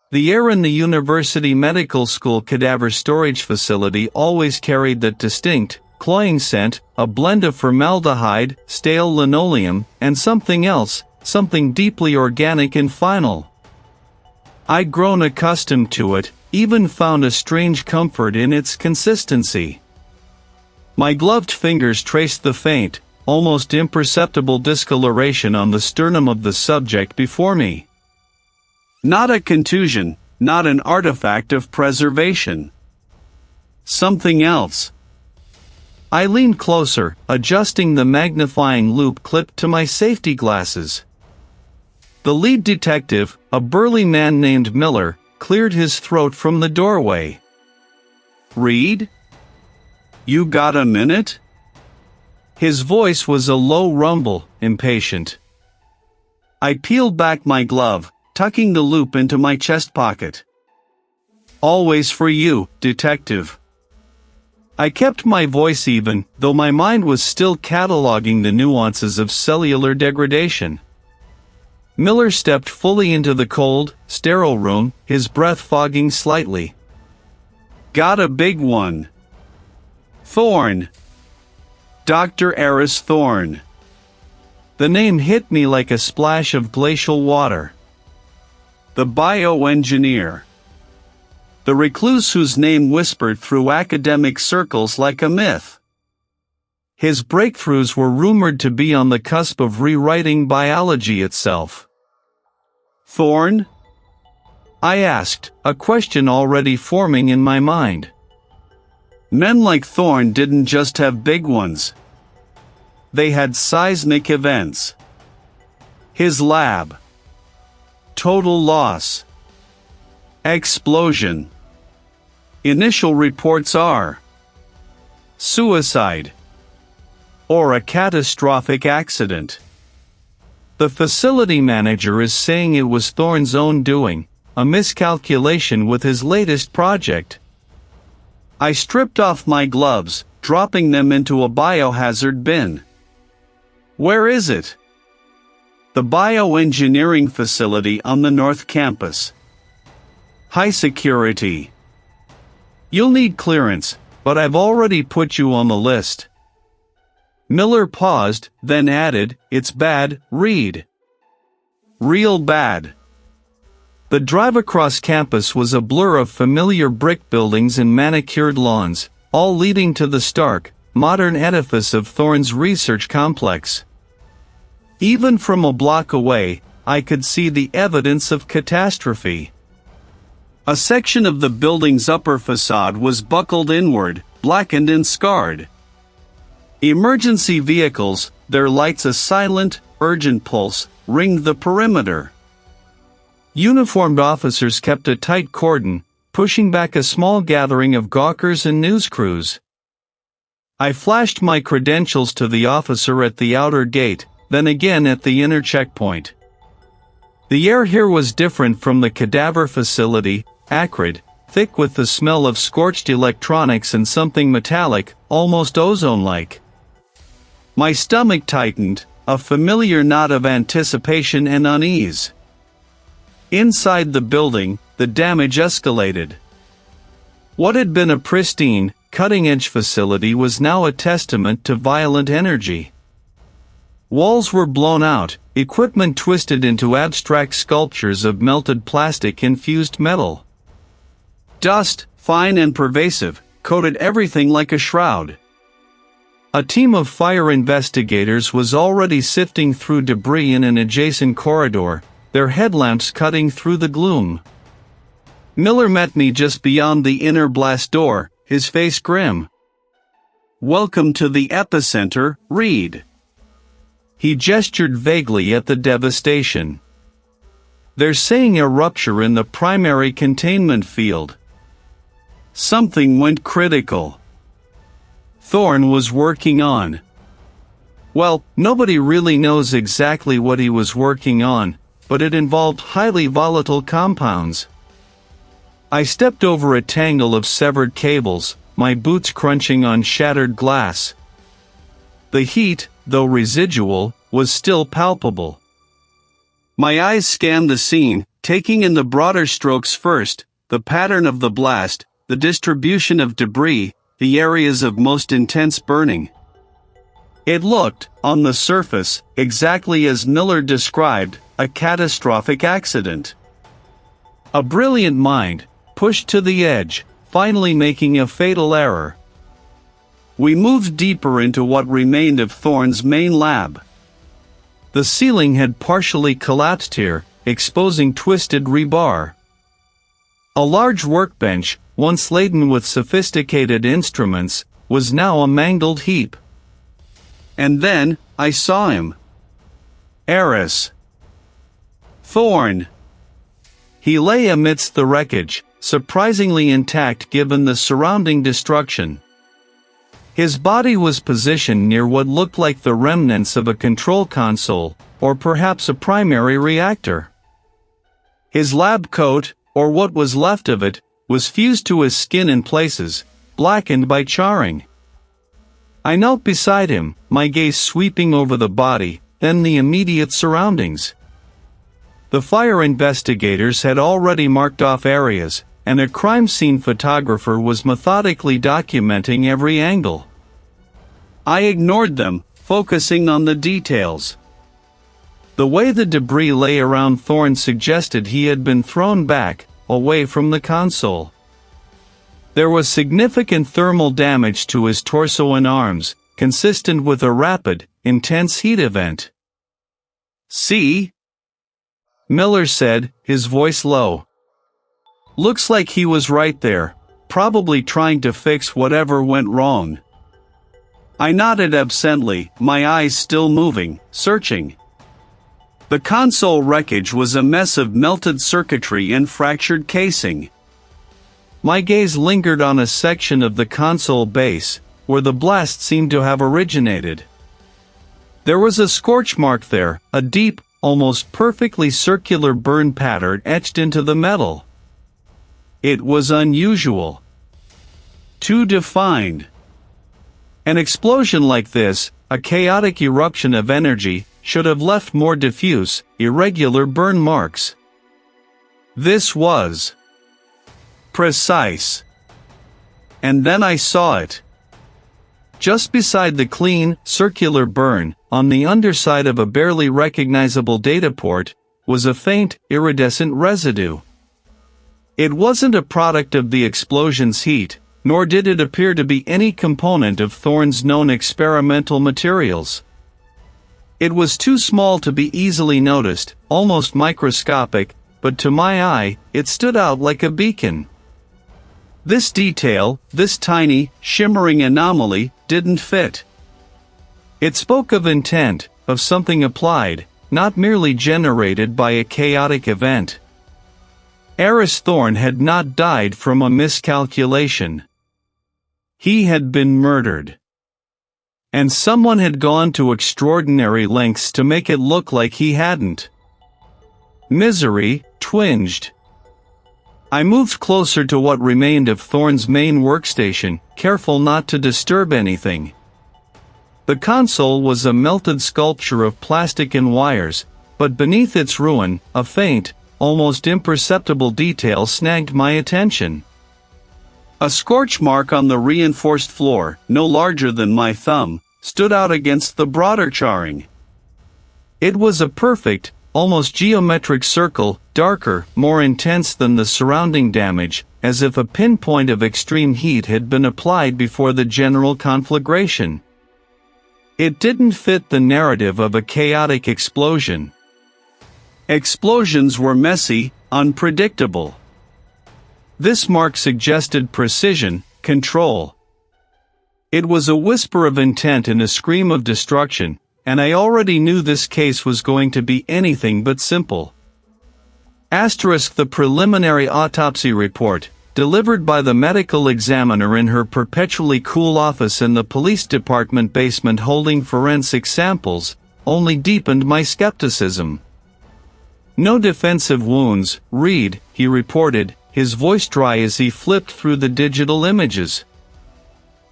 The air in the University Medical School cadaver storage facility always carried that distinct, cloying scent, a blend of formaldehyde, stale linoleum, and something else, something deeply organic and final. I'd grown accustomed to it, even found a strange comfort in its consistency. My gloved fingers traced the faint, almost imperceptible discoloration on the sternum of the subject before me. Not a contusion, not an artifact of preservation. Something else. I leaned closer, adjusting the magnifying loupe clipped to my safety glasses. The lead detective, a burly man named Miller, cleared his throat from the doorway. "Reid? You got a minute?" His voice was a low rumble, impatient. I peeled back my glove, tucking the loupe into my chest pocket. "Always for you, detective." I kept my voice even, though my mind was still cataloging the nuances of cellular degradation. Miller stepped fully into the cold, sterile room, his breath fogging slightly. "Got a big one. Thorne. Dr. Aris Thorne." The name hit me like a splash of glacial water. The bio-engineer. The recluse whose name whispered through academic circles like a myth. His breakthroughs were rumored to be on the cusp of rewriting biology itself. "Thorne?" I asked, a question already forming in my mind. Men like Thorne didn't just have big ones. They had seismic events. His lab. Total loss. Explosion. Initial reports are suicide or a catastrophic accident. The facility manager is saying it was Thorne's own doing, a miscalculation with his latest project. I stripped off my gloves, dropping them into a biohazard bin. "Where is it?" "The bioengineering facility on the North Campus. High security. You'll need clearance, but I've already put you on the list." Miller paused, then added, "It's bad, Reid. Real bad." The drive across campus was a blur of familiar brick buildings and manicured lawns, all leading to the stark, modern edifice of Thorne's research complex. Even from a block away, I could see the evidence of catastrophe. A section of the building's upper facade was buckled inward, blackened and scarred. Emergency vehicles, their lights a silent, urgent pulse, ringed the perimeter. Uniformed officers kept a tight cordon, pushing back a small gathering of gawkers and news crews. I flashed my credentials to the officer at the outer gate, then again at the inner checkpoint. The air here was different from the cadaver facility, acrid, thick with the smell of scorched electronics and something metallic, almost ozone-like. My stomach tightened, a familiar knot of anticipation and unease. Inside the building, the damage escalated. What had been a pristine, cutting-edge facility was now a testament to violent energy. Walls were blown out, equipment twisted into abstract sculptures of melted plastic-infused metal. Dust, fine and pervasive, coated everything like a shroud. A team of fire investigators was already sifting through debris in an adjacent corridor, their headlamps cutting through the gloom. Miller met me just beyond the inner blast door, his face grim. "Welcome to the epicenter, Reid." He gestured vaguely at the devastation. "They're saying a rupture in the primary containment field. Something went critical. Thorne was working on. Well, nobody really knows exactly what he was working on, but it involved highly volatile compounds." I stepped over a tangle of severed cables, my boots crunching on shattered glass. The heat, though residual, was still palpable. My eyes scanned the scene, taking in the broader strokes first, the pattern of the blast, the distribution of debris, the areas of most intense burning. It looked, on the surface, exactly as Miller described, a catastrophic accident. A brilliant mind, pushed to the edge, finally making a fatal error. We moved deeper into what remained of Thorne's main lab. The ceiling had partially collapsed here, exposing twisted rebar. A large workbench, once laden with sophisticated instruments, was now a mangled heap. And then, I saw him. Aris Thorne. He lay amidst the wreckage, surprisingly intact given the surrounding destruction. His body was positioned near what looked like the remnants of a control console, or perhaps a primary reactor. His lab coat, or what was left of it, was fused to his skin in places, blackened by charring. I knelt beside him, my gaze sweeping over the body, then the immediate surroundings. The fire investigators had already marked off areas, and a crime scene photographer was methodically documenting every angle. I ignored them, focusing on the details. The way the debris lay around Thorne suggested he had been thrown back, away from the console. There was significant thermal damage to his torso and arms, consistent with a rapid, intense heat event. "See?" Miller said, his voice low. "Looks like he was right there, probably trying to fix whatever went wrong." I nodded absently, my eyes still moving, searching. The console wreckage was a mess of melted circuitry and fractured casing. My gaze lingered on a section of the console base, where the blast seemed to have originated. There was a scorch mark there, a deep, almost perfectly circular burn pattern etched into the metal. It was unusual. Too defined. An explosion like this, a chaotic eruption of energy, should have left more diffuse, irregular burn marks. This was precise. And then I saw it. Just beside the clean, circular burn, on the underside of a barely recognizable data port, was a faint, iridescent residue. It wasn't a product of the explosion's heat, nor did it appear to be any component of Thorne's known experimental materials. It was too small to be easily noticed, almost microscopic, but to my eye, it stood out like a beacon. This detail, this tiny, shimmering anomaly, didn't fit. It spoke of intent, of something applied, not merely generated by a chaotic event. Aris Thorne had not died from a miscalculation. He had been murdered. And someone had gone to extraordinary lengths to make it look like he hadn't. Misery twinged. I moved closer to what remained of Thorne's main workstation, careful not to disturb anything. The console was a melted sculpture of plastic and wires, but beneath its ruin, a faint, almost imperceptible detail snagged my attention. A scorch mark on the reinforced floor, no larger than my thumb, stood out against the broader charring. It was a perfect, almost geometric circle, darker, more intense than the surrounding damage, as if a pinpoint of extreme heat had been applied before the general conflagration. It didn't fit the narrative of a chaotic explosion. Explosions were messy, unpredictable. This mark suggested precision, control. It was a whisper of intent and a scream of destruction, and I already knew this case was going to be anything but simple. The preliminary autopsy report, delivered by the medical examiner in her perpetually cool office in the police department basement holding forensic samples, only deepened my skepticism. "No defensive wounds, Reid," he reported, his voice dry as he flipped through the digital images.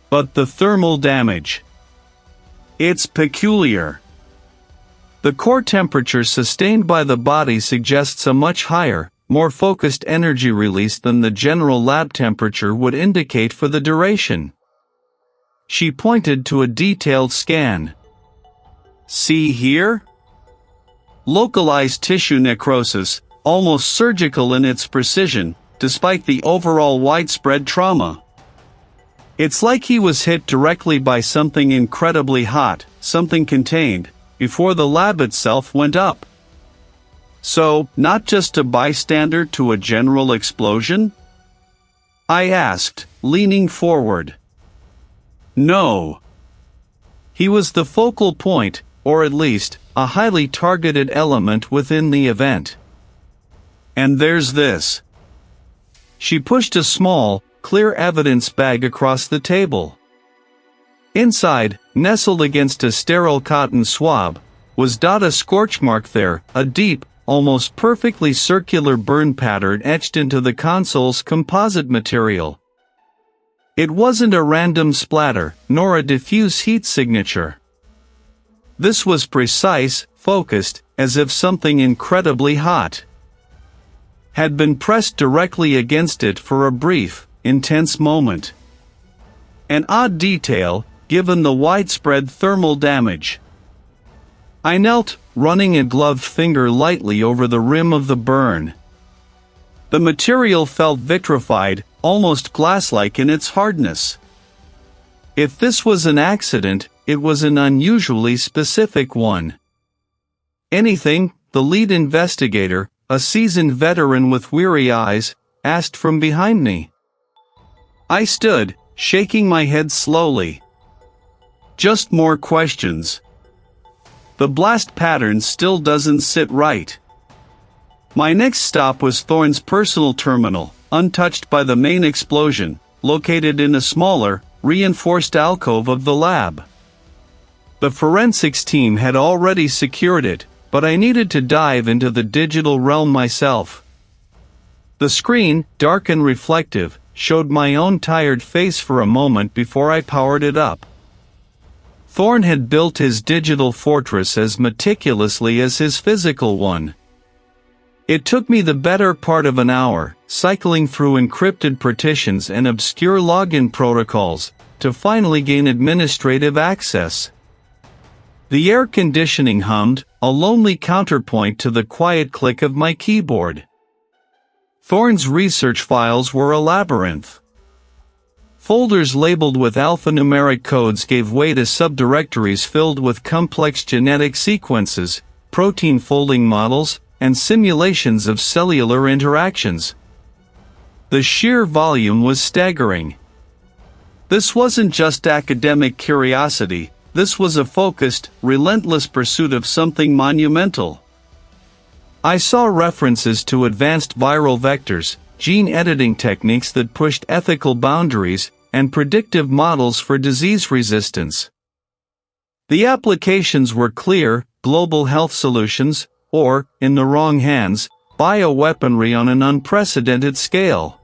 "But the thermal damage. It's peculiar. The core temperature sustained by the body suggests a much higher, more focused energy release than the general lab temperature would indicate for the duration. She pointed to a detailed scan. See here? Localized tissue necrosis, almost surgical in its precision, despite the overall widespread trauma. It's like he was hit directly by something incredibly hot, something contained, before the lab itself went up. So, not just a bystander to a general explosion? I asked, leaning forward. No. He was the focal point, or at least, a highly targeted element within the event. And there's this. She pushed a small, clear evidence bag across the table. Inside, nestled against a sterile cotton swab, was a scorch mark there, a deep, almost perfectly circular burn pattern etched into the console's composite material. It wasn't a random splatter, nor a diffuse heat signature. This was precise, focused, as if something incredibly hot had been pressed directly against it for a brief, intense moment. An odd detail, given the widespread thermal damage. I knelt, running a gloved finger lightly over the rim of the burn. The material felt vitrified, almost glass-like in its hardness. If this was an accident, it was an unusually specific one. Anything, the lead investigator, a seasoned veteran with weary eyes, asked from behind me. I stood, shaking my head slowly. Just more questions. The blast pattern still doesn't sit right. My next stop was Thorne's personal terminal, untouched by the main explosion, located in a smaller, reinforced alcove of the lab. The forensics team had already secured it, but I needed to dive into the digital realm myself. The screen, dark and reflective, showed my own tired face for a moment before I powered it up. Thorne had built his digital fortress as meticulously as his physical one. It took me the better part of an hour, cycling through encrypted partitions and obscure login protocols, to finally gain administrative access. The air conditioning hummed, a lonely counterpoint to the quiet click of my keyboard. Thorne's research files were a labyrinth. Folders labeled with alphanumeric codes gave way to subdirectories filled with complex genetic sequences, protein folding models, and simulations of cellular interactions. The sheer volume was staggering. This wasn't just academic curiosity, this was a focused, relentless pursuit of something monumental. I saw references to advanced viral vectors, gene editing techniques that pushed ethical boundaries, and predictive models for disease resistance. The applications were clear: global health solutions, or, in the wrong hands, bioweaponry on an unprecedented scale.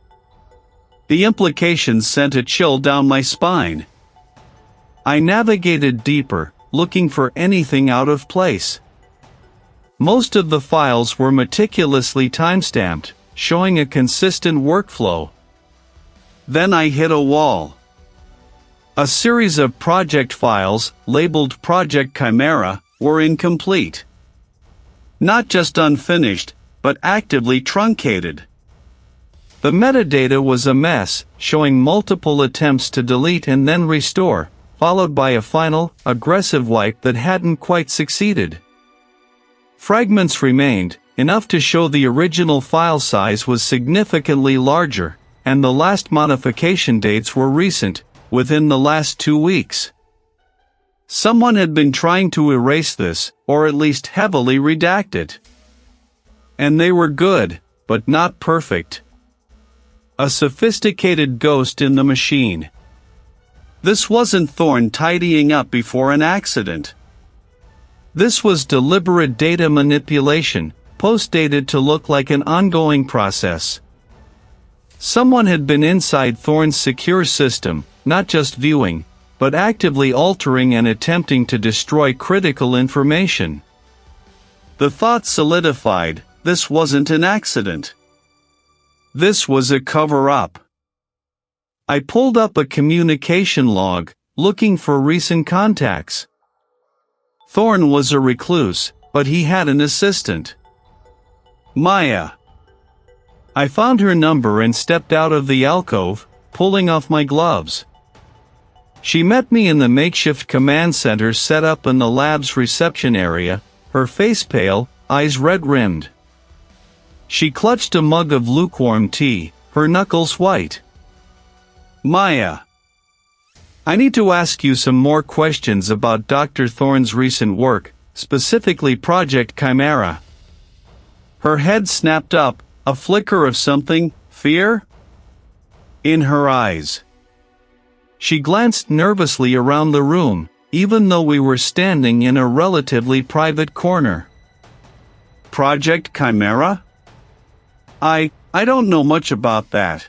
The implications sent a chill down my spine. I navigated deeper, looking for anything out of place. Most of the files were meticulously timestamped, showing a consistent workflow. Then I hit a wall. A series of project files, labeled Project Chimera, were incomplete. Not just unfinished, but actively truncated. The metadata was a mess, showing multiple attempts to delete and then restore, followed by a final, aggressive wipe that hadn't quite succeeded. Fragments remained, enough to show the original file size was significantly larger, and the last modification dates were recent, within the last 2 weeks. Someone had been trying to erase this, or at least heavily redact it. And they were good, but not perfect. A sophisticated ghost in the machine. This wasn't Thorne tidying up before an accident. This was deliberate data manipulation, post-dated to look like an ongoing process. Someone had been inside Thorne's secure system, not just viewing, but actively altering and attempting to destroy critical information. The thought solidified, this wasn't an accident. This was a cover-up. I pulled up a communication log, looking for recent contacts. Thorne was a recluse, but he had an assistant. Maya. I found her number and stepped out of the alcove, pulling off my gloves. She met me in the makeshift command center set up in the lab's reception area, her face pale, eyes red-rimmed. She clutched a mug of lukewarm tea, her knuckles white. Maya. I need to ask you some more questions about Dr. Thorne's recent work, specifically Project Chimera. Her head snapped up, a flicker of something, fear, in her eyes. She glanced nervously around the room, even though we were standing in a relatively private corner. Project Chimera? I don't know much about that.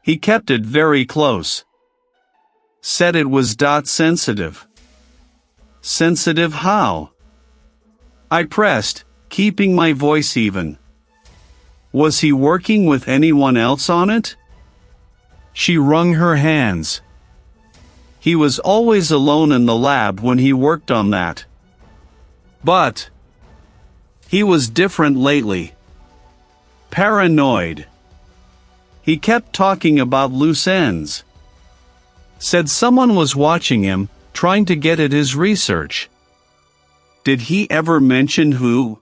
He kept it very close. Said it was sensitive. Sensitive how? I pressed, keeping my voice even. Was he working with anyone else on it? She wrung her hands. He was always alone in the lab when he worked on that. But he was different lately. Paranoid. He kept talking about loose ends. Said someone was watching him, trying to get at his research. Did he ever mention who?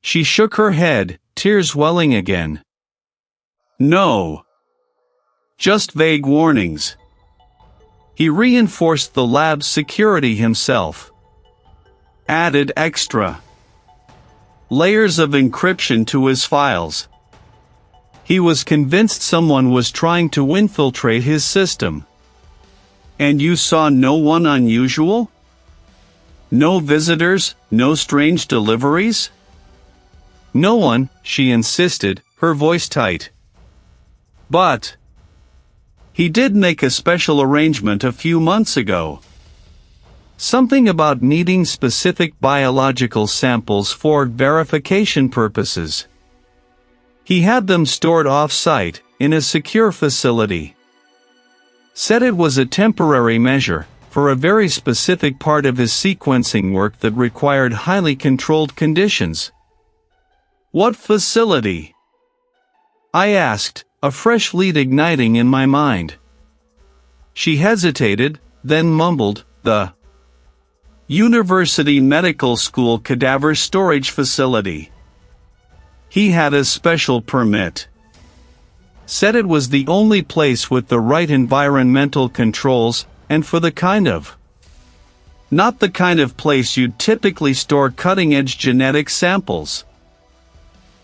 She shook her head, tears welling again. No. Just vague warnings. He reinforced the lab's security himself. Added extra layers of encryption to his files. He was convinced someone was trying to infiltrate his system. And you saw no one unusual? No visitors, no strange deliveries? No one, she insisted, her voice tight. But he did make a special arrangement a few months ago. Something about needing specific biological samples for verification purposes. He had them stored off-site, in a secure facility. Said it was a temporary measure, for a very specific part of his sequencing work that required highly controlled conditions. What facility? I asked, a fresh lead igniting in my mind. She hesitated, then mumbled, the University Medical School Cadaver Storage Facility. He had a special permit. Said it was the only place with the right environmental controls, and for the kind of. Not the kind of place you'd typically store cutting-edge genetic samples.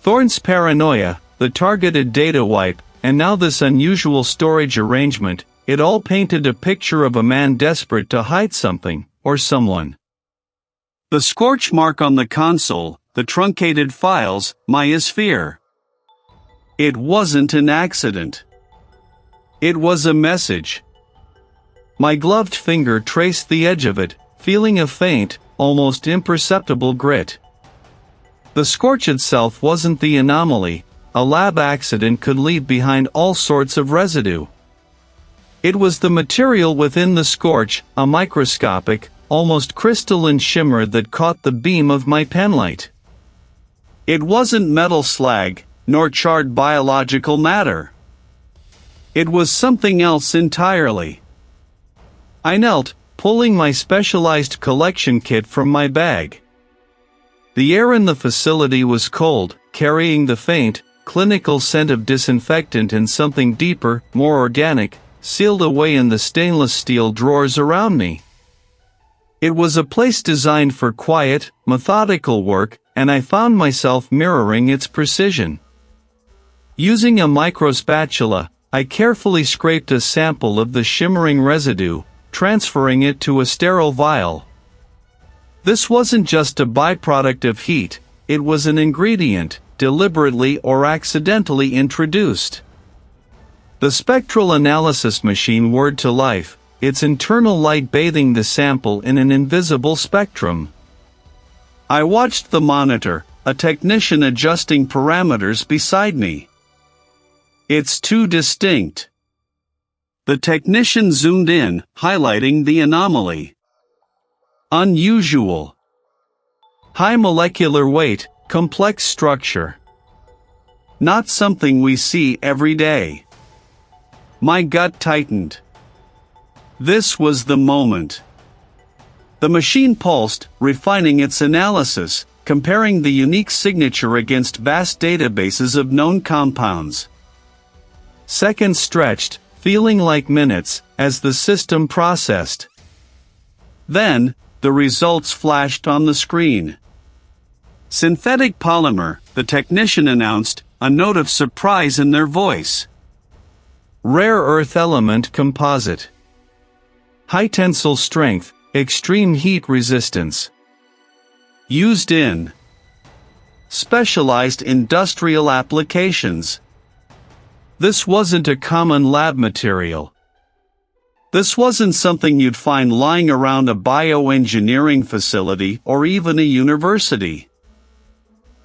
Thorne's paranoia, the targeted data wipe, and now this unusual storage arrangement, it all painted a picture of a man desperate to hide something, or someone. The scorch mark on the console, the truncated files, Maya's fear. It wasn't an accident. It was a message. My gloved finger traced the edge of it, feeling a faint, almost imperceptible grit. The scorch itself wasn't the anomaly. A lab accident could leave behind all sorts of residue. It was the material within the scorch, a microscopic, almost crystalline shimmer that caught the beam of my penlight. It wasn't metal slag, nor charred biological matter. It was something else entirely. I knelt, pulling my specialized collection kit from my bag. The air in the facility was cold, carrying the faint, clinical scent of disinfectant and something deeper, more organic, sealed away in the stainless steel drawers around me. It was a place designed for quiet, methodical work, and I found myself mirroring its precision. Using a microspatula, I carefully scraped a sample of the shimmering residue, transferring it to a sterile vial. This wasn't just a byproduct of heat, it was an ingredient, deliberately or accidentally introduced. The spectral analysis machine whirred to life, its internal light bathing the sample in an invisible spectrum. I watched the monitor, a technician adjusting parameters beside me. It's too distinct. The technician zoomed in, highlighting the anomaly. Unusual. High molecular weight, complex structure. Not something we see every day. My gut tightened. This was the moment. The machine pulsed, refining its analysis, comparing the unique signature against vast databases of known compounds. Seconds stretched, feeling like minutes, as the system processed. Then, the results flashed on the screen. Synthetic polymer, the technician announced, a note of surprise in their voice. Rare earth element composite. High tensile strength, extreme heat resistance. Used in specialized industrial applications. This wasn't a common lab material. This wasn't something you'd find lying around a bioengineering facility or even a university.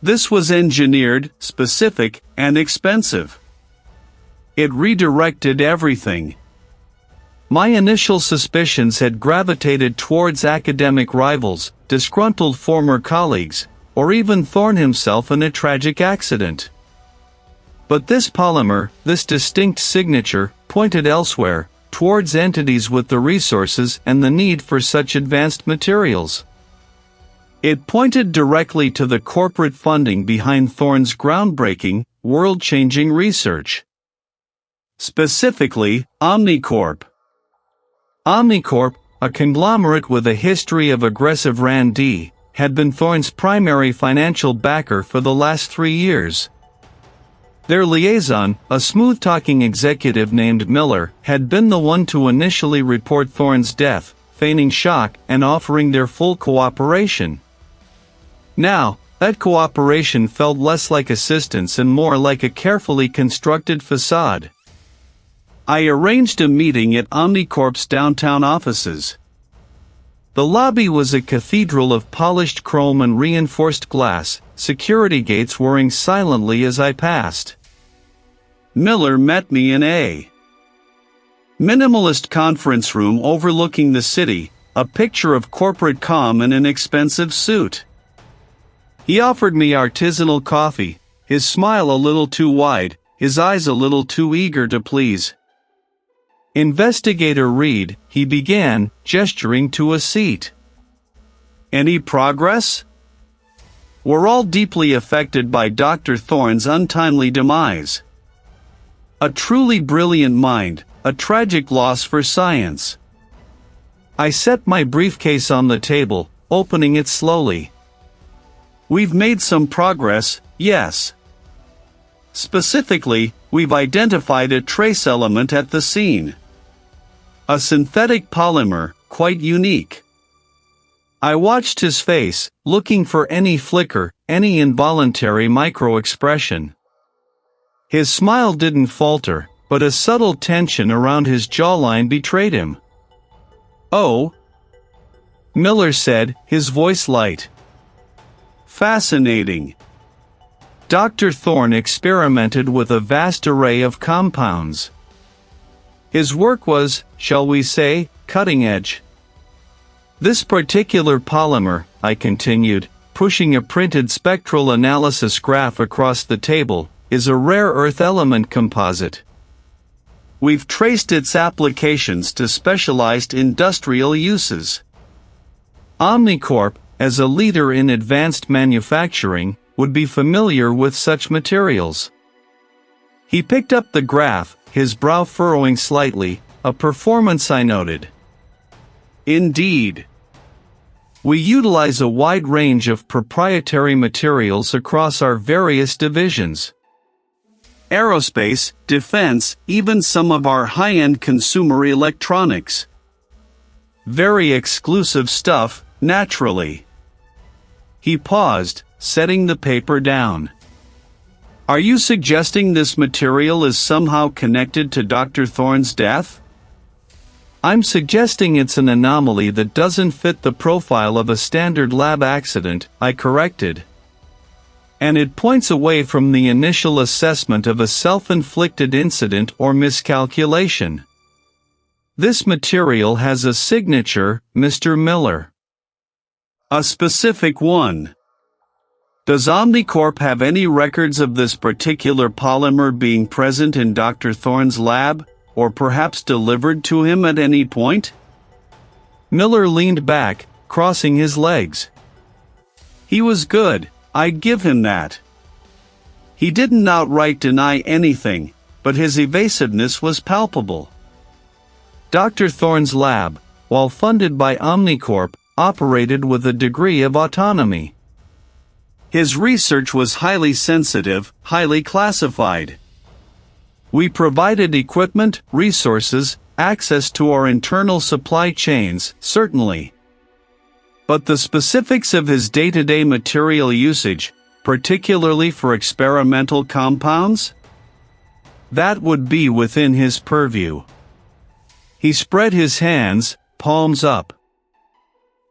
This was engineered, specific, and expensive. It redirected everything. My initial suspicions had gravitated towards academic rivals, disgruntled former colleagues, or even Thorne himself in a tragic accident. But this polymer, this distinct signature, pointed elsewhere, towards entities with the resources and the need for such advanced materials. It pointed directly to the corporate funding behind Thorne's groundbreaking, world-changing research. Specifically, Omnicorp. Omnicorp, a conglomerate with a history of aggressive R&D, had been Thorne's primary financial backer for the last 3 years. Their liaison, a smooth-talking executive named Miller, had been the one to initially report Thorne's death, feigning shock and offering their full cooperation. Now, that cooperation felt less like assistance and more like a carefully constructed facade. I arranged a meeting at Omnicorp's downtown offices. The lobby was a cathedral of polished chrome and reinforced glass, security gates whirring silently as I passed. Miller met me in a minimalist conference room overlooking the city, a picture of corporate calm in an expensive suit. He offered me artisanal coffee, his smile a little too wide, his eyes a little too eager to please. Investigator Reid, he began, gesturing to a seat. Any progress? We're all deeply affected by Dr. Thorne's untimely demise. A truly brilliant mind, a tragic loss for science. I set my briefcase on the table, opening it slowly. We've made some progress, yes. Specifically, we've identified a trace element at the scene. A synthetic polymer, quite unique. I watched his face, looking for any flicker, any involuntary micro-expression. His smile didn't falter, but a subtle tension around his jawline betrayed him. Oh, Miller said, his voice light. Fascinating. Dr. Thorne experimented with a vast array of compounds. His work was, shall we say, cutting edge. This particular polymer, I continued, pushing a printed spectral analysis graph across the table, is a rare earth element composite. We've traced its applications to specialized industrial uses. Omnicorp, as a leader in advanced manufacturing, would be familiar with such materials. He picked up the graph, his brow furrowing slightly, a performance I noted. Indeed. We utilize a wide range of proprietary materials across our various divisions. Aerospace, defense, even some of our high-end consumer electronics. Very exclusive stuff, naturally. He paused, setting the paper down. Are you suggesting this material is somehow connected to Dr. Thorne's death? I'm suggesting it's an anomaly that doesn't fit the profile of a standard lab accident, I corrected. And it points away from the initial assessment of a self-inflicted incident or miscalculation. This material has a signature, Mr. Miller. A specific one. Does Omnicorp have any records of this particular polymer being present in Dr. Thorne's lab, or perhaps delivered to him at any point? Miller leaned back, crossing his legs. He was good, I'd give him that. He didn't outright deny anything, but his evasiveness was palpable. Dr. Thorne's lab, while funded by Omnicorp, operated with a degree of autonomy. His research was highly sensitive, highly classified. We provided equipment, resources, access to our internal supply chains, certainly. But the specifics of his day-to-day material usage, particularly for experimental compounds? That would be within his purview. He spread his hands, palms up.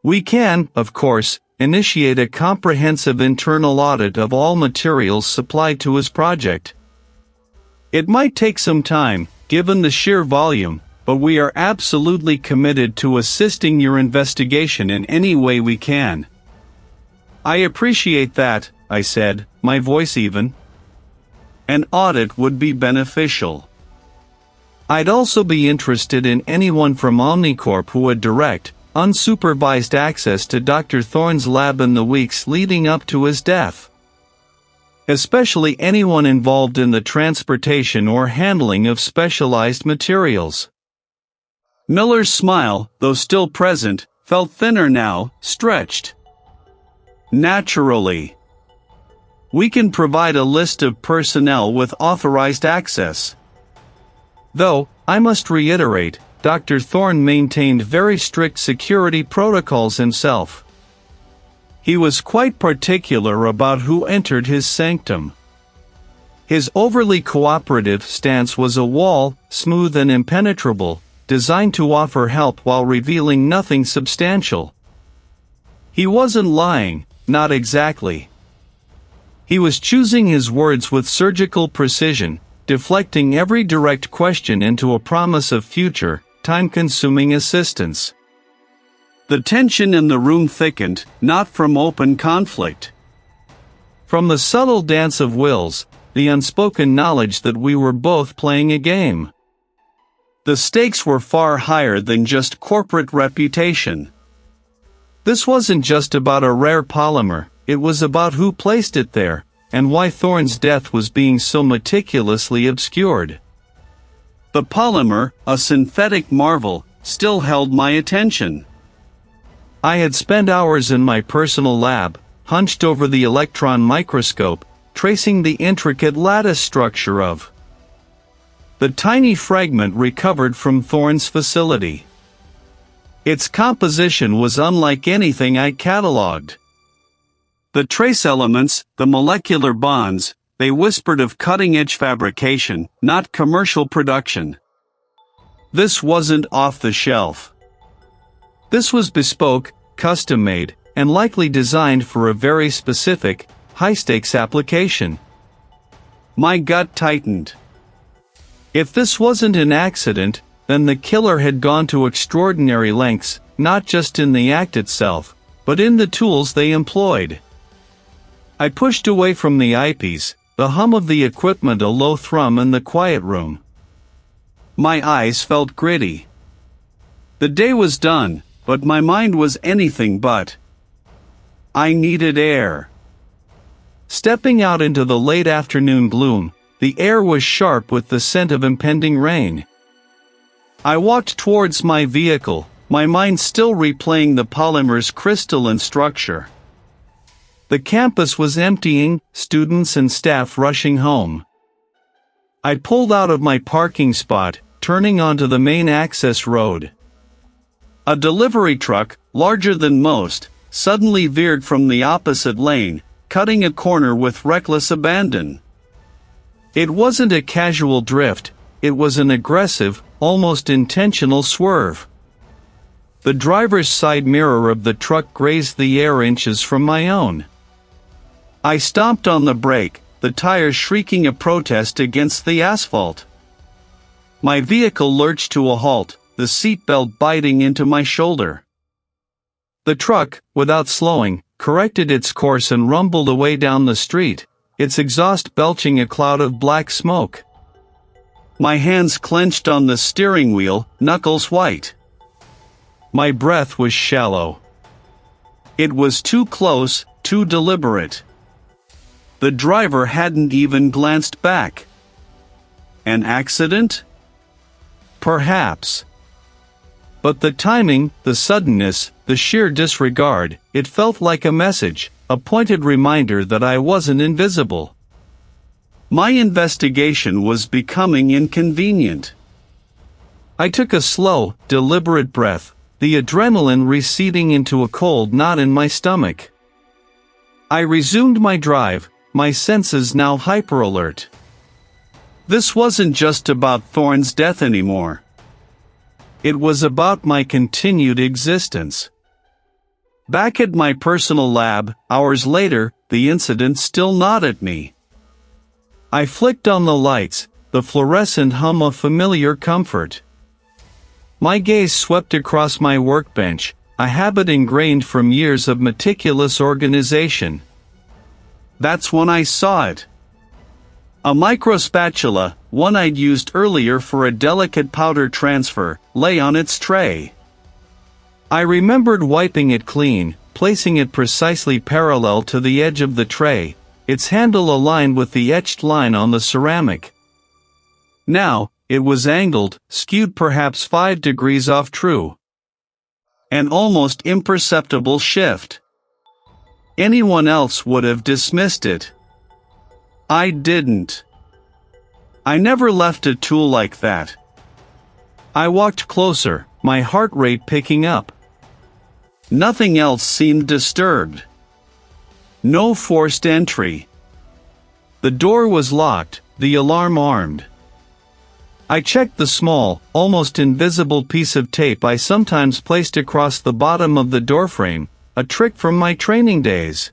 We can, of course, initiate a comprehensive internal audit of all materials supplied to his project. It might take some time, given the sheer volume, but we are absolutely committed to assisting your investigation in any way we can. I appreciate that, I said, my voice even. An audit would be beneficial. I'd also be interested in anyone from Omnicorp who had direct, unsupervised access to Dr. Thorne's lab in the weeks leading up to his death. Especially anyone involved in the transportation or handling of specialized materials. Miller's smile, though still present, felt thinner now, stretched. Naturally. We can provide a list of personnel with authorized access. Though, I must reiterate, Dr. Thorne maintained very strict security protocols himself. He was quite particular about who entered his sanctum. His overly cooperative stance was a wall, smooth and impenetrable, designed to offer help while revealing nothing substantial. He wasn't lying, not exactly. He was choosing his words with surgical precision, deflecting every direct question into a promise of future, time-consuming assistance. The tension in the room thickened, not from open conflict. From the subtle dance of wills, the unspoken knowledge that we were both playing a game. The stakes were far higher than just corporate reputation. This wasn't just about a rare polymer, it was about who placed it there, and why Thorne's death was being so meticulously obscured. The polymer, a synthetic marvel, still held my attention. I had spent hours in my personal lab, hunched over the electron microscope, tracing the intricate lattice structure of the tiny fragment recovered from Thorne's facility. Its composition was unlike anything I catalogued. The trace elements, the molecular bonds, they whispered of cutting-edge fabrication, not commercial production. This wasn't off the shelf. This was bespoke, custom-made, and likely designed for a very specific, high-stakes application. My gut tightened. If this wasn't an accident, then the killer had gone to extraordinary lengths, not just in the act itself, but in the tools they employed. I pushed away from the eyepiece, the hum of the equipment a low thrum in the quiet room. My eyes felt gritty. The day was done, but my mind was anything but. I needed air. Stepping out into the late afternoon gloom, the air was sharp with the scent of impending rain. I walked towards my vehicle, my mind still replaying the polymer's crystalline structure. The campus was emptying, students and staff rushing home. I pulled out of my parking spot, turning onto the main access road. A delivery truck, larger than most, suddenly veered from the opposite lane, cutting a corner with reckless abandon. It wasn't a casual drift, it was an aggressive, almost intentional swerve. The driver's side mirror of the truck grazed the air inches from my own. I stomped on the brake, the tires shrieking a protest against the asphalt. My vehicle lurched to a halt, the seatbelt biting into my shoulder. The truck, without slowing, corrected its course and rumbled away down the street, its exhaust belching a cloud of black smoke. My hands clenched on the steering wheel, knuckles white. My breath was shallow. It was too close, too deliberate. The driver hadn't even glanced back. An accident? Perhaps. But the timing, the suddenness, the sheer disregard, it felt like a message, a pointed reminder that I wasn't invisible. My investigation was becoming inconvenient. I took a slow, deliberate breath, the adrenaline receding into a cold knot in my stomach. I resumed my drive, my senses now hyper-alert. This wasn't just about Thorne's death anymore. It was about my continued existence. Back at my personal lab, hours later, the incident still gnawed at me. I flicked on the lights, the fluorescent hum of familiar comfort. My gaze swept across my workbench, a habit ingrained from years of meticulous organization. That's when I saw it. A microspatula, one I'd used earlier for a delicate powder transfer, lay on its tray. I remembered wiping it clean, placing it precisely parallel to the edge of the tray, its handle aligned with the etched line on the ceramic. Now, it was angled, skewed perhaps 5 degrees off true. An almost imperceptible shift. Anyone else would have dismissed it. I didn't. I never left a tool like that. I walked closer, my heart rate picking up. Nothing else seemed disturbed. No forced entry. The door was locked, the alarm armed. I checked the small, almost invisible piece of tape I sometimes placed across the bottom of the doorframe, a trick from my training days.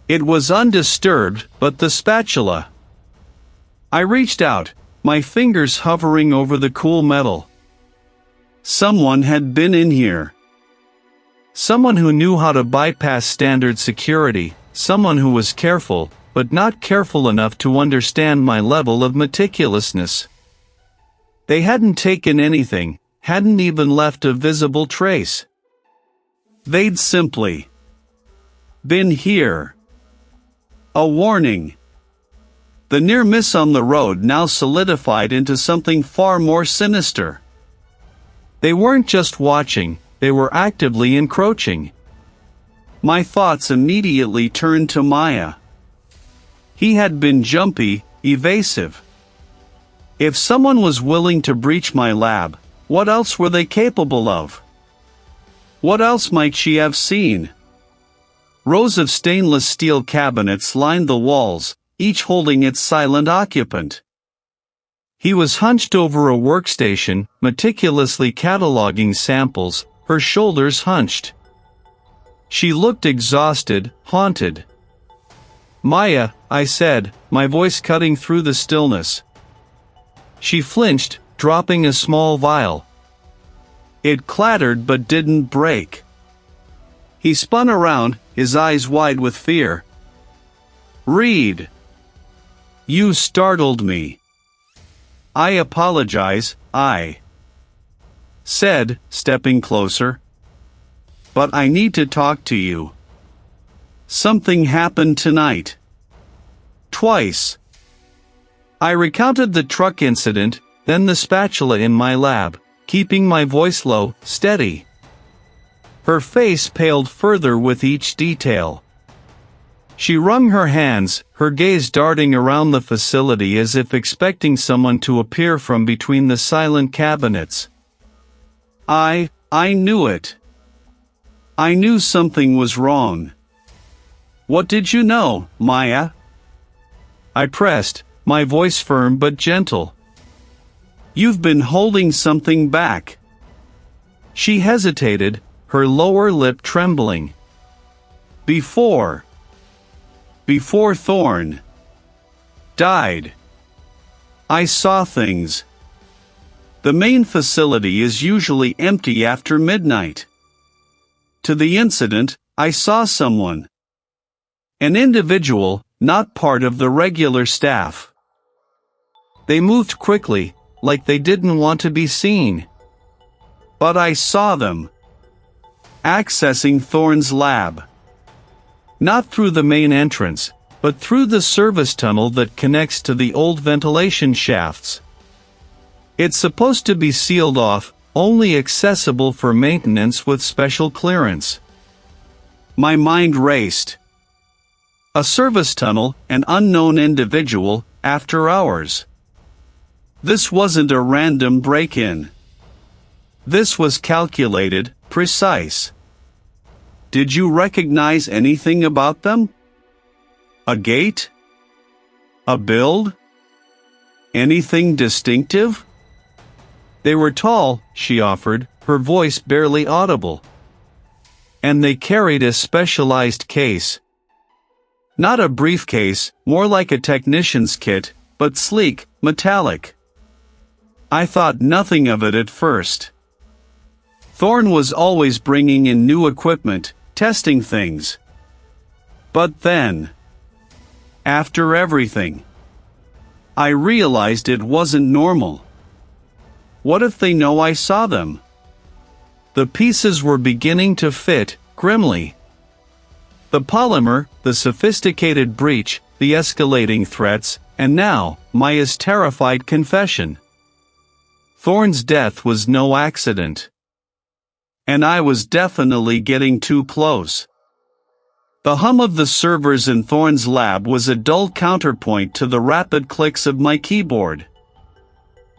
It was undisturbed, but the spatula. I reached out, my fingers hovering over the cool metal. Someone had been in here. Someone who knew how to bypass standard security, someone who was careful, but not careful enough to understand my level of meticulousness. They hadn't taken anything, hadn't even left a visible trace. They'd simply been here. A warning. The near miss on the road now solidified into something far more sinister. They weren't just watching, they were actively encroaching. My thoughts immediately turned to Maya. He had been jumpy, evasive. If someone was willing to breach my lab, what else were they capable of? What else might she have seen? Rows of stainless steel cabinets lined the walls, each holding its silent occupant. He was hunched over a workstation, meticulously cataloging samples, her shoulders hunched. She looked exhausted, haunted. "Maya," I said, my voice cutting through the stillness. She flinched, dropping a small vial. It clattered but didn't break. He spun around, his eyes wide with fear. "Reid. You startled me." "I apologize," I said, stepping closer. "But I need to talk to you. Something happened tonight. Twice." I recounted the truck incident, then the spatula in my lab, keeping my voice low, steady. Her face paled further with each detail. She wrung her hands, her gaze darting around the facility as if expecting someone to appear from between the silent cabinets. I knew it. I knew something was wrong." "What did you know, Maya?" I pressed, my voice firm but gentle. You've been holding something back." She hesitated, her lower lip trembling. Before Thorne died, I saw things. The main facility is usually empty after midnight. To the incident, I saw someone. An individual, not part of the regular staff. They moved quickly, like they didn't want to be seen. But I saw them accessing Thorne's lab. Not through the main entrance, but through the service tunnel that connects to the old ventilation shafts. It's supposed to be sealed off, only accessible for maintenance with special clearance. My mind raced. A service tunnel, an unknown individual, after hours. This wasn't a random break-in. This was calculated, precise. Did you recognize anything about them? A gate? A build? Anything distinctive? They were tall, she offered, her voice barely audible. And they carried a specialized case. Not a briefcase, more like a technician's kit, but sleek, metallic. I thought nothing of it at first. Thorne was always bringing in new equipment, testing things. But then, after everything, I realized it wasn't normal. What if they know I saw them? The pieces were beginning to fit, grimly. The polymer, the sophisticated breach, the escalating threats, and now, Maya's terrified confession. Thorne's death was no accident. And I was definitely getting too close. The hum of the servers in Thorne's lab was a dull counterpoint to the rapid clicks of my keyboard.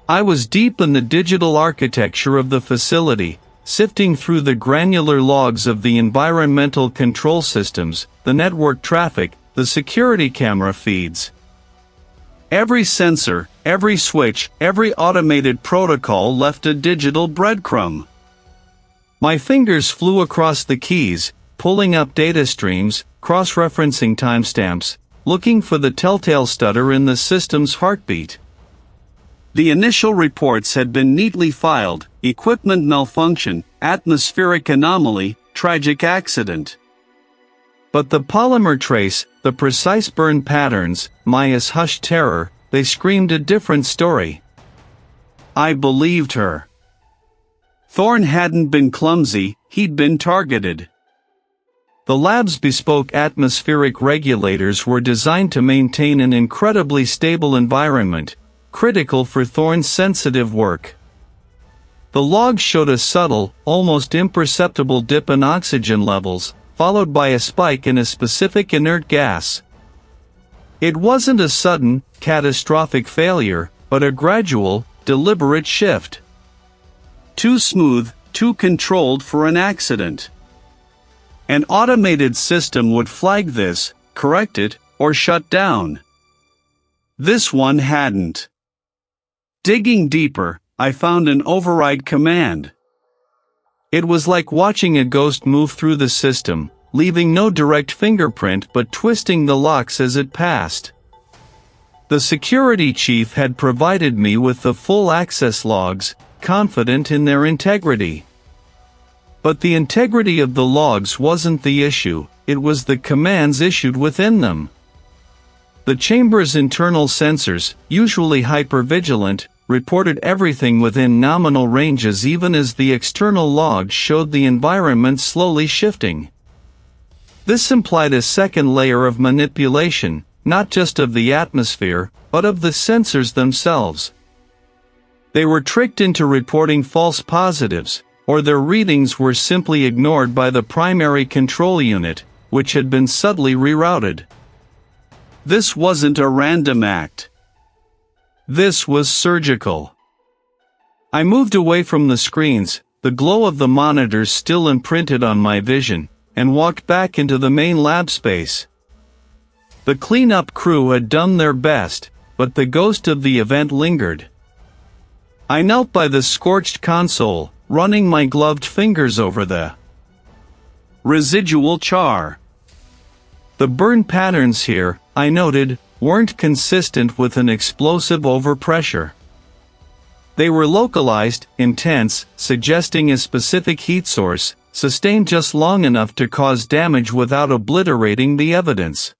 I was deep in the digital architecture of the facility, sifting through the granular logs of the environmental control systems, the network traffic, the security camera feeds. Every sensor, every switch, every automated protocol left a digital breadcrumb. My fingers flew across the keys, pulling up data streams, cross-referencing timestamps, looking for the telltale stutter in the system's heartbeat. The initial reports had been neatly filed: equipment malfunction, atmospheric anomaly, tragic accident. But the polymer trace, the precise burn patterns, Maya's hushed terror, they screamed a different story. I believed her. Thorne hadn't been clumsy, he'd been targeted. The lab's bespoke atmospheric regulators were designed to maintain an incredibly stable environment, critical for Thorne's sensitive work. The logs showed a subtle, almost imperceptible dip in oxygen levels, followed by a spike in a specific inert gas. It wasn't a sudden, catastrophic failure, but a gradual, deliberate shift. Too smooth, too controlled for an accident. An automated system would flag this, correct it, or shut down. This one hadn't. Digging deeper, I found an override command. It was like watching a ghost move through the system, leaving no direct fingerprint but twisting the locks as it passed. The security chief had provided me with the full access logs, confident in their integrity. But the integrity of the logs wasn't the issue, it was the commands issued within them. The chamber's internal sensors, usually hypervigilant, reported everything within nominal ranges even as the external logs showed the environment slowly shifting. This implied a second layer of manipulation, not just of the atmosphere, but of the sensors themselves. They were tricked into reporting false positives, or their readings were simply ignored by the primary control unit, which had been subtly rerouted. This wasn't a random act. This was surgical. I moved away from the screens, the glow of the monitors still imprinted on my vision, and walked back into the main lab space. The cleanup crew had done their best, but the ghost of the event lingered. I knelt by the scorched console, running my gloved fingers over the residual char. The burn patterns here, I noted, weren't consistent with an explosive overpressure. They were localized, intense, suggesting a specific heat source, sustained just long enough to cause damage without obliterating the evidence.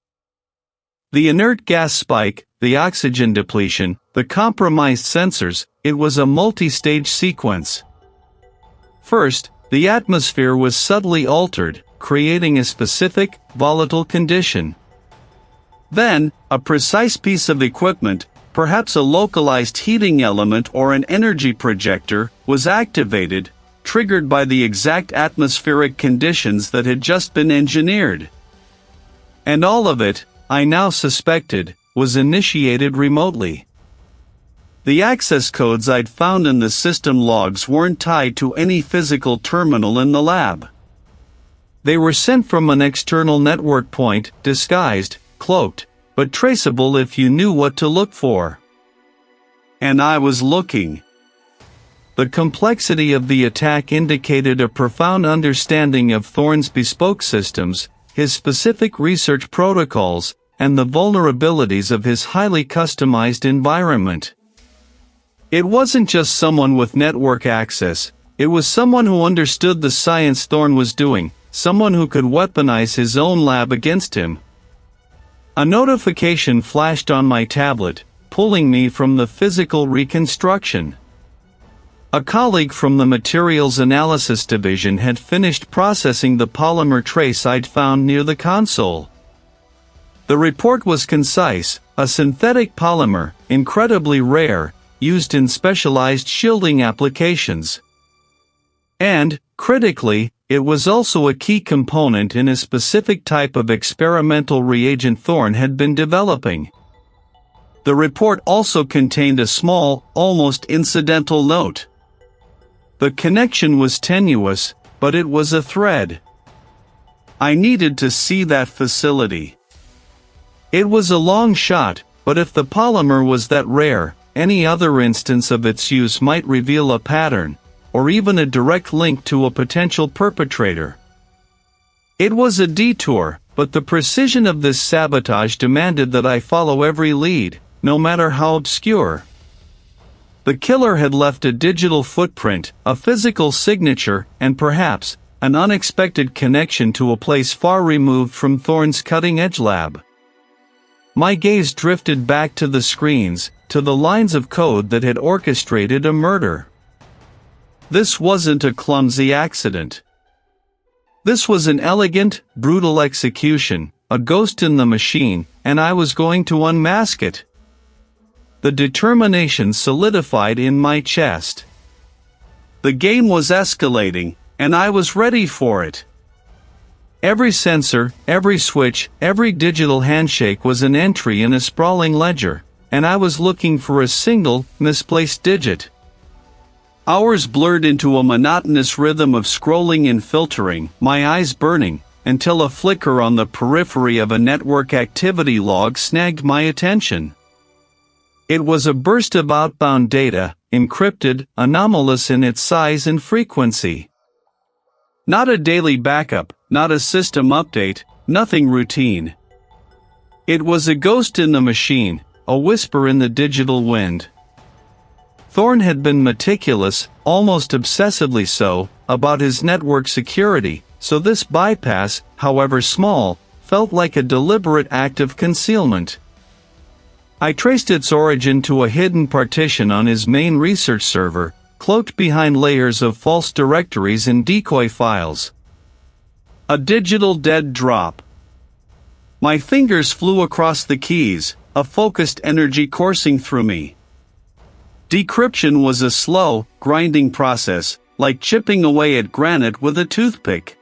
The inert gas spike, the oxygen depletion, the compromised sensors, it was a multi-stage sequence. First, the atmosphere was subtly altered, creating a specific, volatile condition. Then, a precise piece of equipment, perhaps a localized heating element or an energy projector, was activated, triggered by the exact atmospheric conditions that had just been engineered. And all of it, I now suspected, was initiated remotely. The access codes I'd found in the system logs weren't tied to any physical terminal in the lab. They were sent from an external network point, disguised, cloaked, but traceable if you knew what to look for. And I was looking. The complexity of the attack indicated a profound understanding of Thorne's bespoke systems, his specific research protocols, and the vulnerabilities of his highly customized environment. It wasn't just someone with network access, it was someone who understood the science Thorne was doing, someone who could weaponize his own lab against him. A notification flashed on my tablet, pulling me from the physical reconstruction. A colleague from the Materials Analysis Division had finished processing the polymer trace I'd found near the console. The report was concise: a synthetic polymer, incredibly rare, used in specialized shielding applications. And, critically, it was also a key component in a specific type of experimental reagent Thorne had been developing. The report also contained a small, almost incidental note. The connection was tenuous, but it was a thread. I needed to see that facility. It was a long shot, but if the polymer was that rare, any other instance of its use might reveal a pattern, or even a direct link to a potential perpetrator. It was a detour, but the precision of this sabotage demanded that I follow every lead, no matter how obscure. The killer had left a digital footprint, a physical signature, and perhaps, an unexpected connection to a place far removed from Thorne's cutting-edge lab. My gaze drifted back to the screens, to the lines of code that had orchestrated a murder. This wasn't a clumsy accident. This was an elegant, brutal execution, a ghost in the machine, and I was going to unmask it. The determination solidified in my chest. The game was escalating, and I was ready for it. Every sensor, every switch, every digital handshake was an entry in a sprawling ledger, and I was looking for a single, misplaced digit. Hours blurred into a monotonous rhythm of scrolling and filtering, my eyes burning, until a flicker on the periphery of a network activity log snagged my attention. It was a burst of outbound data, encrypted, anomalous in its size and frequency. Not a daily backup, not a system update, nothing routine. It was a ghost in the machine, a whisper in the digital wind. Thorne had been meticulous, almost obsessively so, about his network security, so this bypass, however small, felt like a deliberate act of concealment. I traced its origin to a hidden partition on his main research server, cloaked behind layers of false directories and decoy files. A digital dead drop. My fingers flew across the keys, a focused energy coursing through me. Decryption was a slow, grinding process, like chipping away at granite with a toothpick.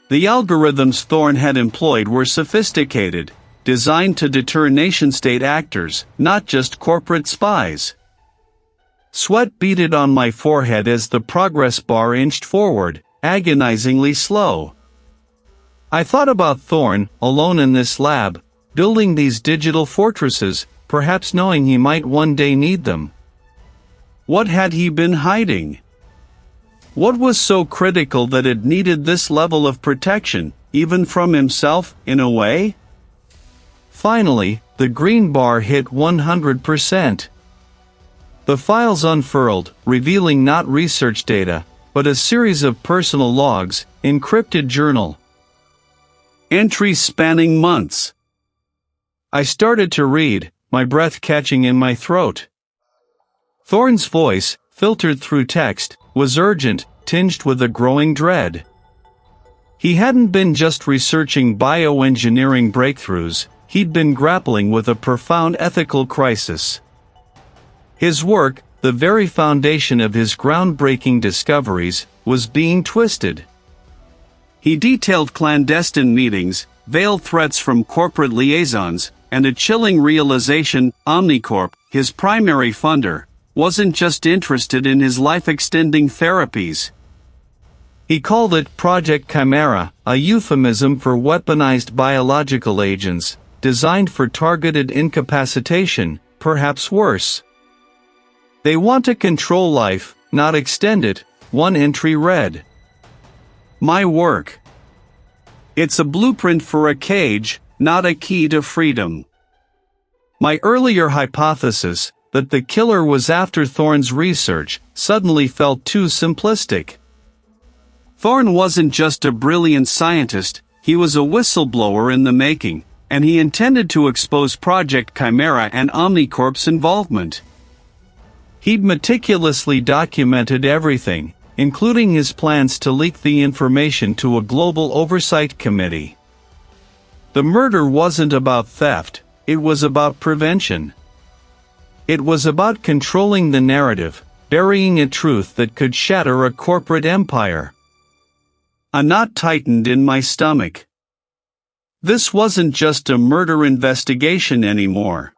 The algorithms Thorne had employed were sophisticated, designed to deter nation-state actors, not just corporate spies. Sweat beaded on my forehead as the progress bar inched forward, agonizingly slow. I thought about Thorne, alone in this lab, building these digital fortresses, perhaps knowing he might one day need them. What had he been hiding? What was so critical that it needed this level of protection, even from himself, in a way? Finally, the green bar hit 100%. The files unfurled, revealing not research data, but a series of personal logs, encrypted journal entries spanning months. I started to read, my breath catching in my throat. Thorne's voice, filtered through text, was urgent, tinged with a growing dread. He hadn't been just researching bioengineering breakthroughs, he'd been grappling with a profound ethical crisis. His work, the very foundation of his groundbreaking discoveries, was being twisted. He detailed clandestine meetings, veiled threats from corporate liaisons, and a chilling realization: Omnicorp, his primary funder, wasn't just interested in his life-extending therapies. He called it Project Chimera, a euphemism for weaponized biological agents, designed for targeted incapacitation, perhaps worse. They want to control life, not extend it, one entry read. My work. It's a blueprint for a cage, not a key to freedom. My earlier hypothesis, that the killer was after Thorne's research, suddenly felt too simplistic. Thorne wasn't just a brilliant scientist, he was a whistleblower in the making, and he intended to expose Project Chimera and Omnicorp's involvement. He'd meticulously documented everything, including his plans to leak the information to a global oversight committee. The murder wasn't about theft, it was about prevention. It was about controlling the narrative, burying a truth that could shatter a corporate empire. A knot tightened in my stomach. This wasn't just a murder investigation anymore.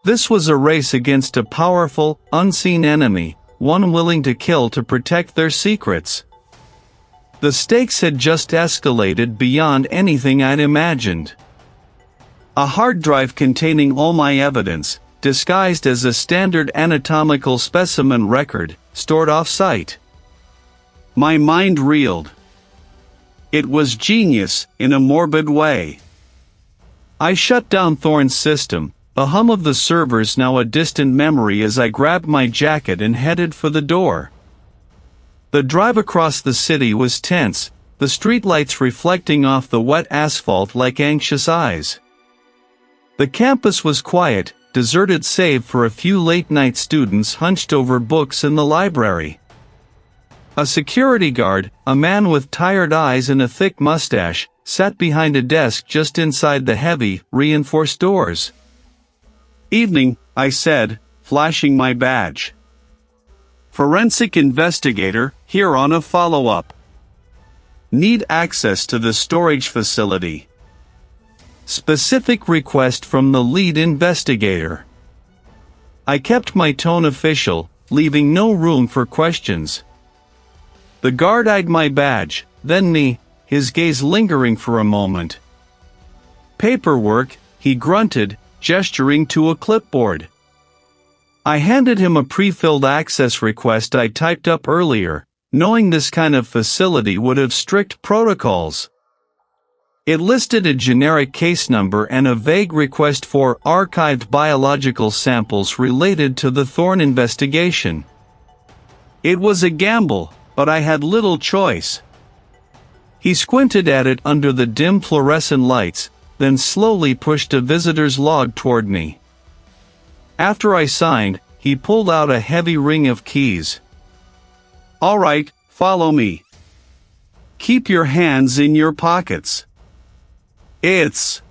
This was a race against a powerful, unseen enemy, one willing to kill to protect their secrets. The stakes had just escalated beyond anything I'd imagined. A hard drive containing all my evidence, disguised as a standard anatomical specimen record, stored off-site. My mind reeled. It was genius, in a morbid way. I shut down Thorne's system, the hum of the servers now a distant memory as I grabbed my jacket and headed for the door. The drive across the city was tense, the streetlights reflecting off the wet asphalt like anxious eyes. The campus was quiet, deserted save for a few late-night students hunched over books in the library. A security guard, a man with tired eyes and a thick mustache, sat behind a desk just inside the heavy, reinforced doors. "Evening," I said, flashing my badge. "Forensic investigator, here on a follow-up. Need access to the storage facility." Specific request from the lead investigator. I kept my tone official, leaving no room for questions. The guard eyed my badge, then me, his gaze lingering for a moment. "Paperwork," he grunted, gesturing to a clipboard. I handed him a pre-filled access request I typed up earlier, knowing this kind of facility would have strict protocols. It listed a generic case number and a vague request for archived biological samples related to the Thorne investigation. It was a gamble, but I had little choice. He squinted at it under the dim fluorescent lights, then slowly pushed a visitor's log toward me. After I signed, he pulled out a heavy ring of keys. "All right, follow me. Keep your hands in your pockets. It's..."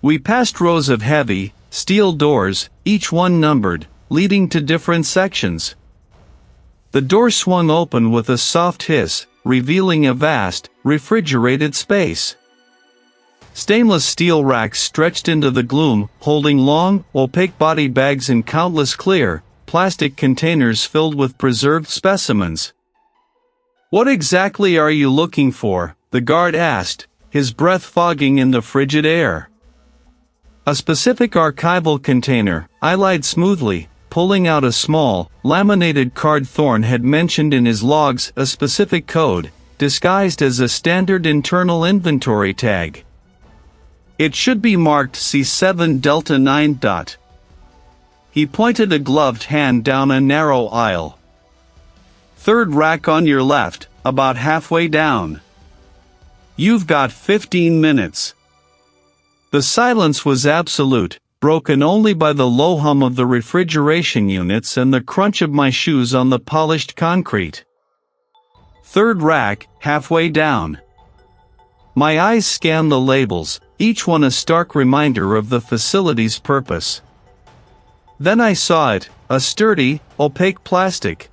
We passed rows of heavy, steel doors, each one numbered, leading to different sections. The door swung open with a soft hiss, revealing a vast, refrigerated space. Stainless steel racks stretched into the gloom, holding long, opaque body bags and countless clear, plastic containers filled with preserved specimens. "What exactly are you looking for?" the guard asked, his breath fogging in the frigid air. "A specific archival container," I lied smoothly, pulling out a small, laminated card. Thorne had mentioned in his logs a specific code, disguised as a standard internal inventory tag. It should be marked C7 Delta 9. He pointed a gloved hand down a narrow aisle. Third rack on your left, about halfway down. You've got 15 minutes. The silence was absolute, broken only by the low hum of the refrigeration units and the crunch of my shoes on the polished concrete. Third rack, halfway down. My eyes scanned the labels, each one a stark reminder of the facility's purpose. Then I saw it, a sturdy, opaque plastic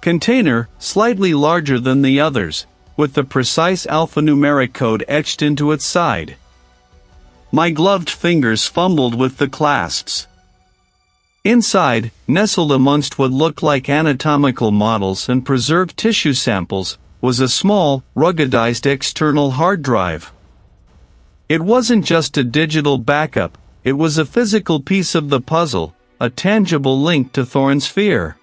container, slightly larger than the others, with the precise alphanumeric code etched into its side. My gloved fingers fumbled with the clasps. Inside, nestled amongst what looked like anatomical models and preserved tissue samples, was a small, ruggedized external hard drive. It wasn't just a digital backup, it was a physical piece of the puzzle, a tangible link to Thorne's fear.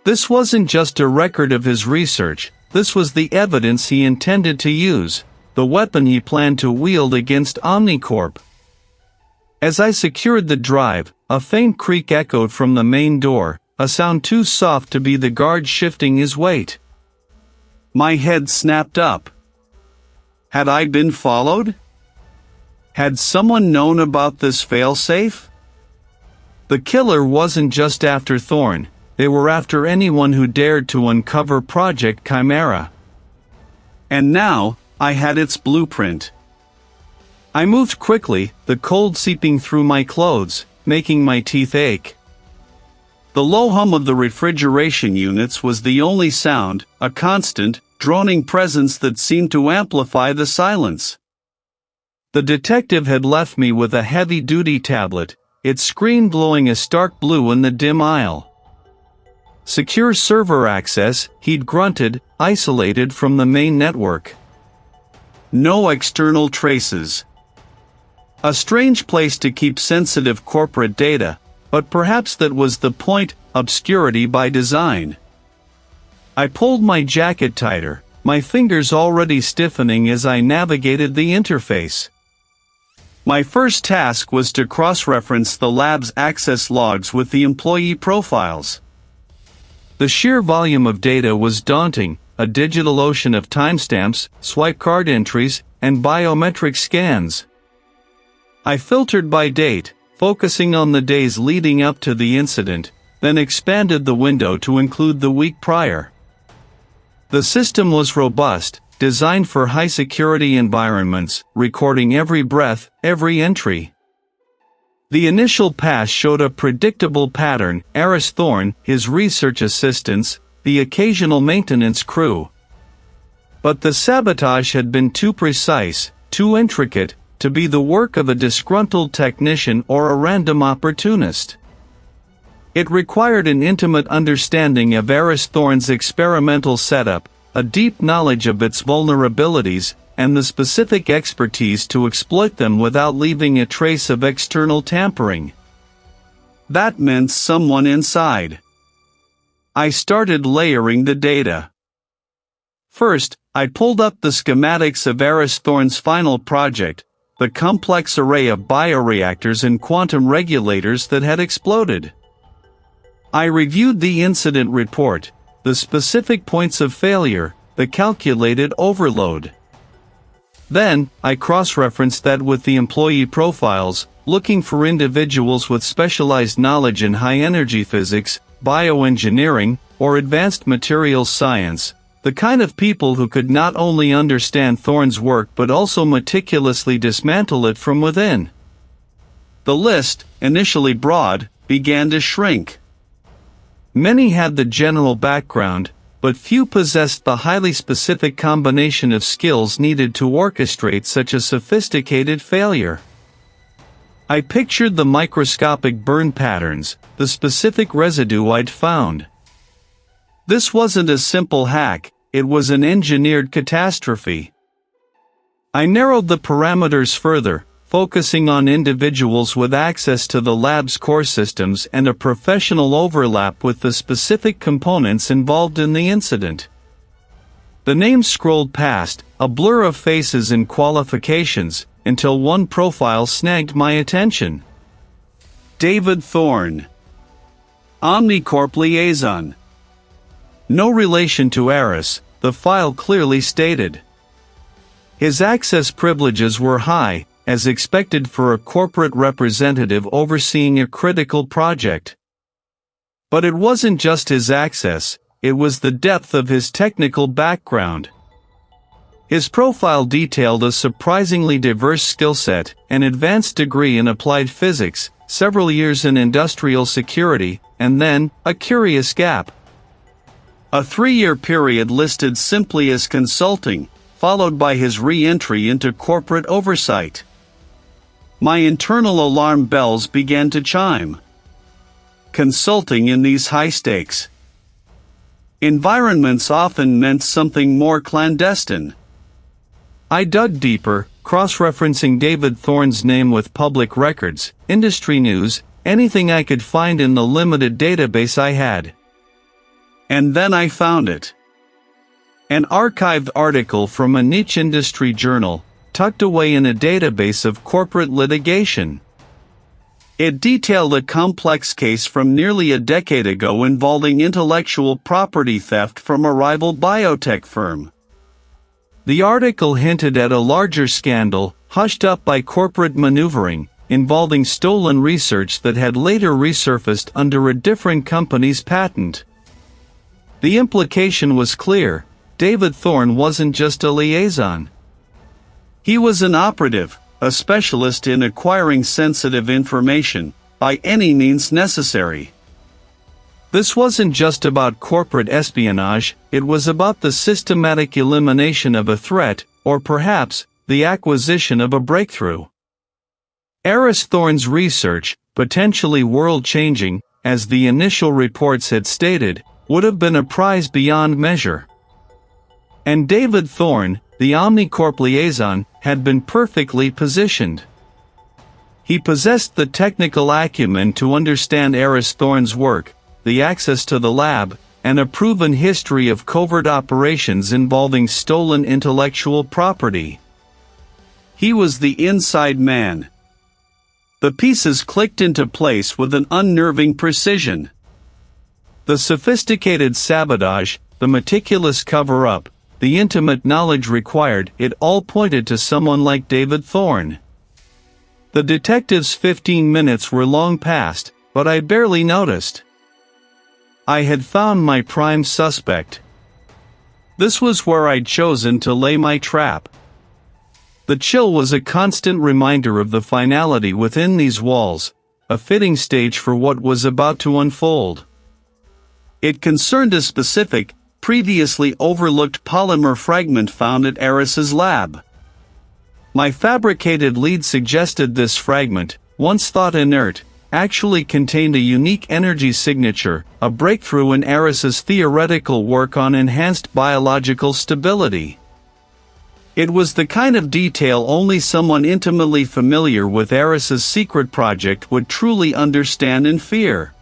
This wasn't just a record of his research, this was the evidence he intended to use, the weapon he planned to wield against Omnicorp. As I secured the drive, a faint creak echoed from the main door, a sound too soft to be the guard shifting his weight. My head snapped up. Had I been followed? Had someone known about this failsafe? The killer wasn't just after Thorne, they were after anyone who dared to uncover Project Chimera. And now, I had its blueprint. I moved quickly, the cold seeping through my clothes, making my teeth ache. The low hum of the refrigeration units was the only sound, a constant, droning presence that seemed to amplify the silence. The detective had left me with a heavy-duty tablet, its screen glowing a stark blue in the dim aisle. Secure server access, he'd grunted, isolated from the main network. No external traces. A strange place to keep sensitive corporate data, but perhaps that was the point, obscurity by design. I pulled my jacket tighter, my fingers already stiffening as I navigated the interface. My first task was to cross-reference the lab's access logs with the employee profiles. The sheer volume of data was daunting, a digital ocean of timestamps, swipe card entries, and biometric scans. I filtered by date, focusing on the days leading up to the incident, then expanded the window to include the week prior. The system was robust, designed for high-security environments, recording every breath, every entry. The initial pass showed a predictable pattern: Aris Thorne, his research assistants, the occasional maintenance crew. But the sabotage had been too precise, too intricate, to be the work of a disgruntled technician or a random opportunist. It required an intimate understanding of Aris Thorne's experimental setup, a deep knowledge of its vulnerabilities, and the specific expertise to exploit them without leaving a trace of external tampering. That meant someone inside. I started layering the data. First, I pulled up the schematics of Aris Thorne's final project, the complex array of bioreactors and quantum regulators that had exploded. I reviewed the incident report, the specific points of failure, the calculated overload. Then, I cross-referenced that with the employee profiles, looking for individuals with specialized knowledge in high-energy physics, bioengineering, or advanced materials science, the kind of people who could not only understand Thorne's work but also meticulously dismantle it from within. The list, initially broad, began to shrink. Many had the general background, but few possessed the highly specific combination of skills needed to orchestrate such a sophisticated failure. I pictured the microscopic burn patterns, the specific residue I'd found. This wasn't a simple hack, it was an engineered catastrophe. I narrowed the parameters further, focusing on individuals with access to the lab's core systems and a professional overlap with the specific components involved in the incident. The names scrolled past, a blur of faces and qualifications, until one profile snagged my attention. David Thorne, Omnicorp Liaison. No relation to Aris, the file clearly stated. His access privileges were high, as expected for a corporate representative overseeing a critical project. But it wasn't just his access, it was the depth of his technical background. His profile detailed a surprisingly diverse skill set, an advanced degree in applied physics, several years in industrial security, and then, a curious gap. A 3-year period listed simply as consulting, followed by his re-entry into corporate oversight. My internal alarm bells began to chime. Consulting in these high-stakes environments often meant something more clandestine. I dug deeper, cross-referencing David Thorne's name with public records, industry news, anything I could find in the limited database I had. And then I found it. An archived article from a niche industry journal, tucked away in a database of corporate litigation. It detailed a complex case from nearly a decade ago involving intellectual property theft from a rival biotech firm. The article hinted at a larger scandal, hushed up by corporate maneuvering, involving stolen research that had later resurfaced under a different company's patent. The implication was clear: David Thorne wasn't just a liaison. He was an operative, a specialist in acquiring sensitive information, by any means necessary. This wasn't just about corporate espionage, it was about the systematic elimination of a threat, or perhaps, the acquisition of a breakthrough. Aris Thorne's research, potentially world-changing, as the initial reports had stated, would have been a prize beyond measure. And David Thorne, the Omnicorp liaison, had been perfectly positioned. He possessed the technical acumen to understand Aris Thorne's work, the access to the lab, and a proven history of covert operations involving stolen intellectual property. He was the inside man. The pieces clicked into place with an unnerving precision. The sophisticated sabotage, the meticulous cover-up, the intimate knowledge required, it all pointed to someone like David Thorne. The detective's 15 minutes were long past, but I barely noticed. I had found my prime suspect. This was where I'd chosen to lay my trap. The chill was a constant reminder of the finality within these walls, a fitting stage for what was about to unfold. It concerned a specific, previously overlooked polymer fragment found at Aris's lab. My fabricated lead suggested this fragment, once thought inert, actually contained a unique energy signature, a breakthrough in Aris's theoretical work on enhanced biological stability. It was the kind of detail only someone intimately familiar with Aris's secret project would truly understand and fear.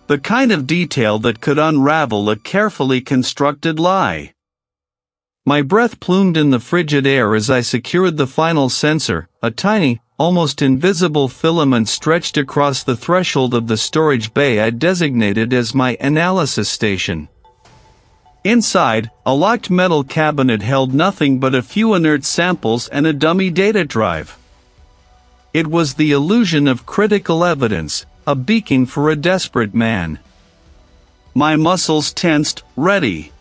The kind of detail that could unravel a carefully constructed lie. My breath plumed in the frigid air as I secured the final sensor, a tiny, almost invisible filament stretched across the threshold of the storage bay I'd designated as my analysis station. Inside, a locked metal cabinet held nothing but a few inert samples and a dummy data drive. It was the illusion of critical evidence, a beacon for a desperate man. My muscles tensed, ready.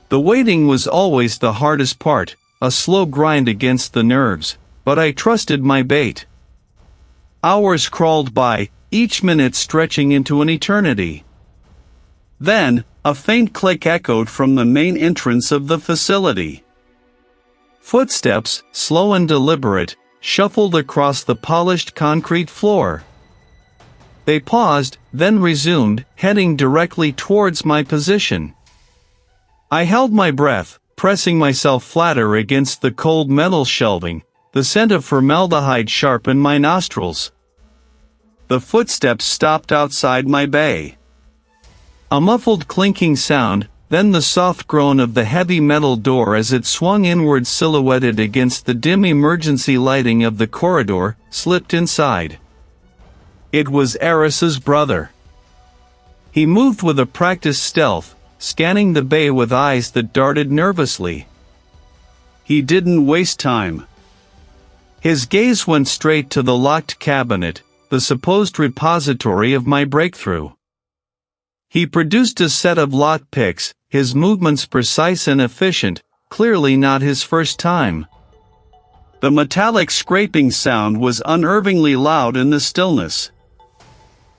The waiting was always the hardest part, a slow grind against the nerves, but I trusted my bait. Hours crawled by, each minute stretching into an eternity. Then, a faint click echoed from the main entrance of the facility. Footsteps, slow and deliberate, shuffled across the polished concrete floor. They paused, then resumed, heading directly towards my position. I held my breath, pressing myself flatter against the cold metal shelving, The scent of formaldehyde sharpened my nostrils. The footsteps stopped outside my bay. A muffled clinking sound, then the soft groan of the heavy metal door as it swung inward silhouetted against the dim emergency lighting of the corridor, slipped inside. It was Aris's brother. He moved with a practiced stealth, scanning the bay with eyes that darted nervously. He didn't waste time. His gaze went straight to the locked cabinet, the supposed repository of my breakthrough. He produced a set of lock picks, his movements precise and efficient, clearly not his first time. The metallic scraping sound was unnervingly loud in the stillness.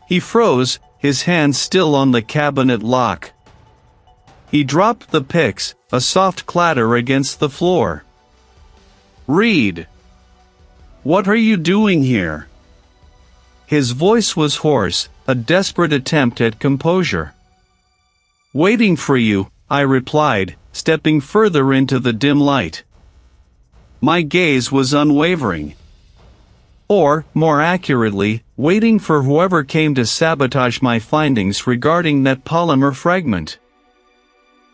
He froze, his hand still on the cabinet lock. He dropped the picks, a soft clatter against the floor. "Reid! What are you doing here?" His voice was hoarse, a desperate attempt at composure. "Waiting for you," I replied, stepping further into the dim light. My gaze was unwavering. Or, more accurately, waiting for whoever came to sabotage my findings regarding that polymer fragment.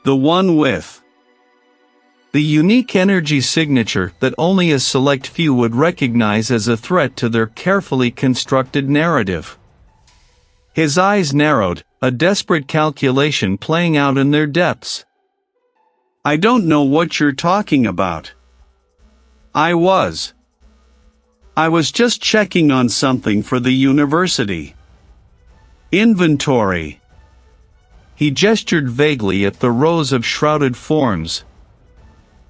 The one with the unique energy signature that only a select few would recognize as a threat to their carefully constructed narrative. His eyes narrowed, a desperate calculation playing out in their depths. "I don't know what you're talking about." I was just checking on something for the university. Inventory. He gestured vaguely at the rows of shrouded forms.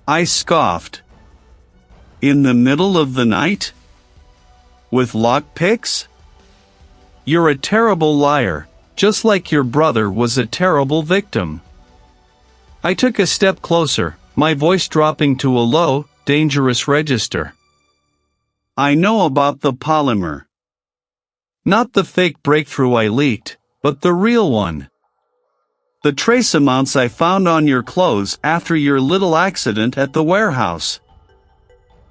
I scoffed. "In the middle of the night? With lockpicks?" "You're a terrible liar, just like your brother was a terrible victim." I took a step closer, my voice dropping to a low, dangerous register. "I know about the polymer." Not the fake breakthrough I leaked, but the real one. "The trace amounts I found on your clothes after your little accident at the warehouse."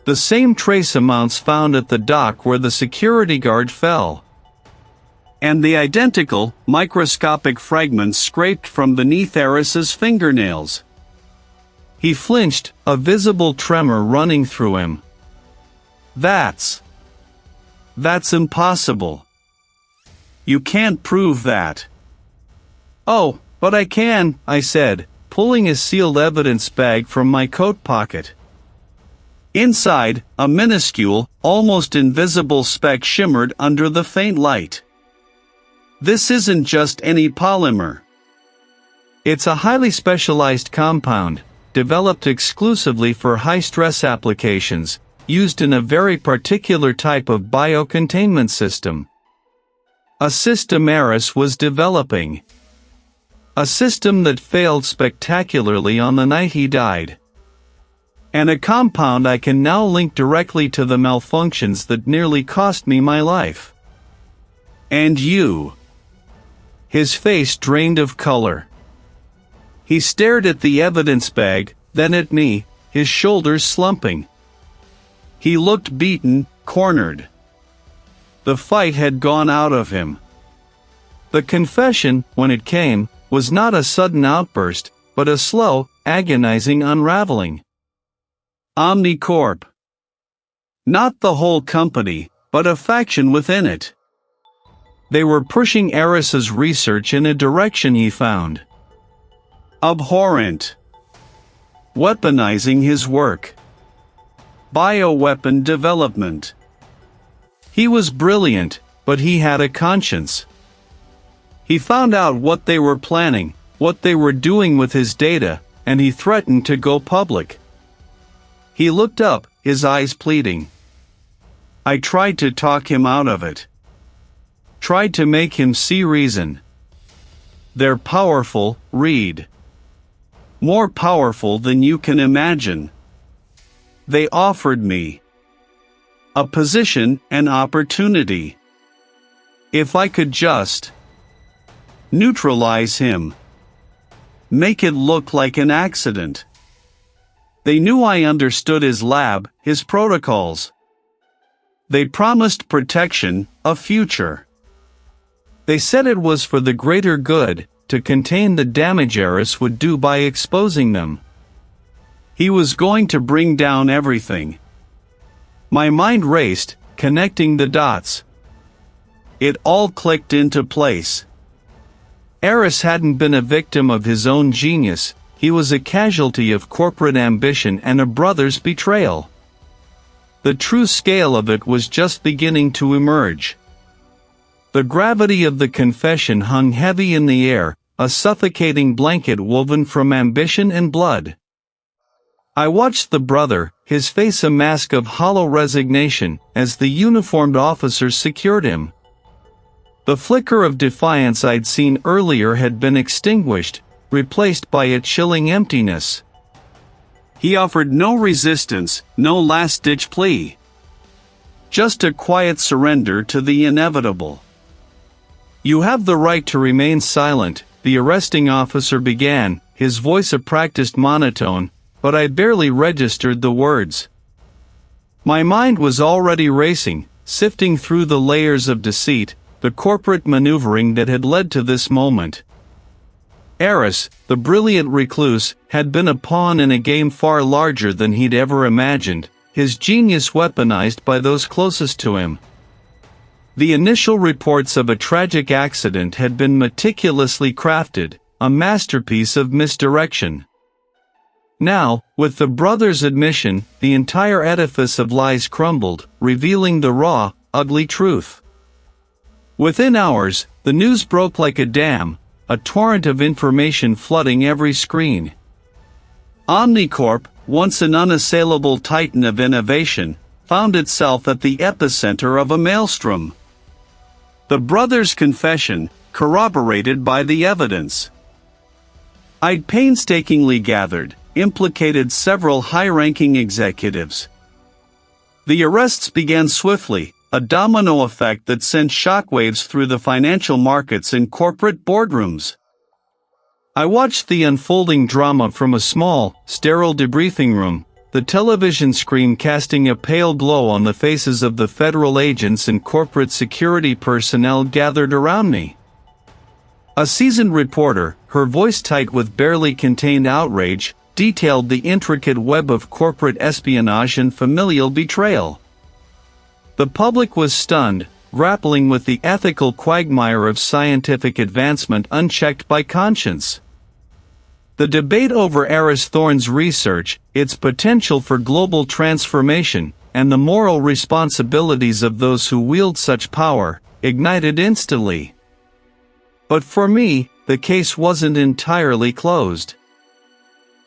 The same trace amounts found at the dock where the security guard fell. And the identical, microscopic fragments scraped from beneath Aris's fingernails. He flinched, a visible tremor running through him. That's impossible. You can't prove that." "Oh, but I can," I said, pulling a sealed evidence bag from my coat pocket. Inside, a minuscule, almost invisible speck shimmered under the faint light. "This isn't just any polymer. It's a highly specialized compound, developed exclusively for high-stress applications, used in a very particular type of biocontainment system. A system Aris was developing. A system that failed spectacularly on the night he died. And a compound I can now link directly to the malfunctions that nearly cost me my life." "And you?" His face drained of color. He stared at the evidence bag, then at me, his shoulders slumping. He looked beaten, cornered. The fight had gone out of him. The confession, when it came, was not a sudden outburst, but a slow, agonizing unraveling. Omnicorp. Not the whole company, but a faction within it. They were pushing Aris's research in a direction he found abhorrent. Weaponizing his work. Bioweapon development. He was brilliant, but he had a conscience. He found out what they were planning, what they were doing with his data, and he threatened to go public. He looked up, his eyes pleading. I tried to talk him out of it. Tried to make him see reason. They're powerful, Reid. More powerful than you can imagine. They offered me a position, an opportunity. If I could just neutralize him. Make it look like an accident. They knew I understood his lab, his protocols. They promised protection, a future. They said it was for the greater good, to contain the damage Aris would do by exposing them. He was going to bring down everything. My mind raced, connecting the dots. It all clicked into place. Aris hadn't been a victim of his own genius, he was a casualty of corporate ambition and a brother's betrayal. The true scale of it was just beginning to emerge. The gravity of the confession hung heavy in the air, a suffocating blanket woven from ambition and blood. I watched the brother, his face a mask of hollow resignation, as the uniformed officers secured him. The flicker of defiance I'd seen earlier had been extinguished, replaced by a chilling emptiness. He offered no resistance, no last-ditch plea. Just a quiet surrender to the inevitable. "You have the right to remain silent," the arresting officer began, his voice a practiced monotone, but I barely registered the words. My mind was already racing, sifting through the layers of deceit, the corporate maneuvering that had led to this moment. Aris, the brilliant recluse, had been a pawn in a game far larger than he'd ever imagined, his genius weaponized by those closest to him. The initial reports of a tragic accident had been meticulously crafted, a masterpiece of misdirection. Now, with the brother's admission, the entire edifice of lies crumbled, revealing the raw, ugly truth. Within hours, the news broke like a dam, a torrent of information flooding every screen. Omnicorp, once an unassailable titan of innovation, found itself at the epicenter of a maelstrom. The brother's confession, corroborated by the evidence I'd painstakingly gathered, implicated several high-ranking executives. The arrests began swiftly, a domino effect that sent shockwaves through the financial markets and corporate boardrooms. I watched the unfolding drama from a small, sterile debriefing room, the television screen casting a pale glow on the faces of the federal agents and corporate security personnel gathered around me. A seasoned reporter, her voice tight with barely contained outrage, detailed the intricate web of corporate espionage and familial betrayal. The public was stunned, grappling with the ethical quagmire of scientific advancement unchecked by conscience. The debate over Aris Thorne's research, its potential for global transformation, and the moral responsibilities of those who wield such power, ignited instantly. But for me, the case wasn't entirely closed.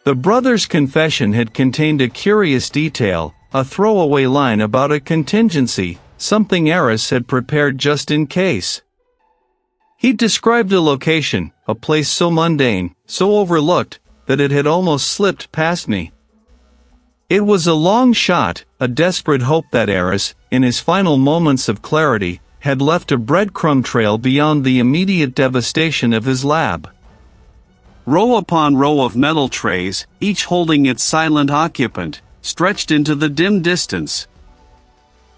The brother's confession had contained a curious detail, a throwaway line about a contingency, something Aris had prepared just in case. He described a location, a place so mundane, so overlooked, that it had almost slipped past me. It was a long shot, a desperate hope that Aris, in his final moments of clarity, had left a breadcrumb trail beyond the immediate devastation of his lab. Row upon row of metal trays, each holding its silent occupant, stretched into the dim distance.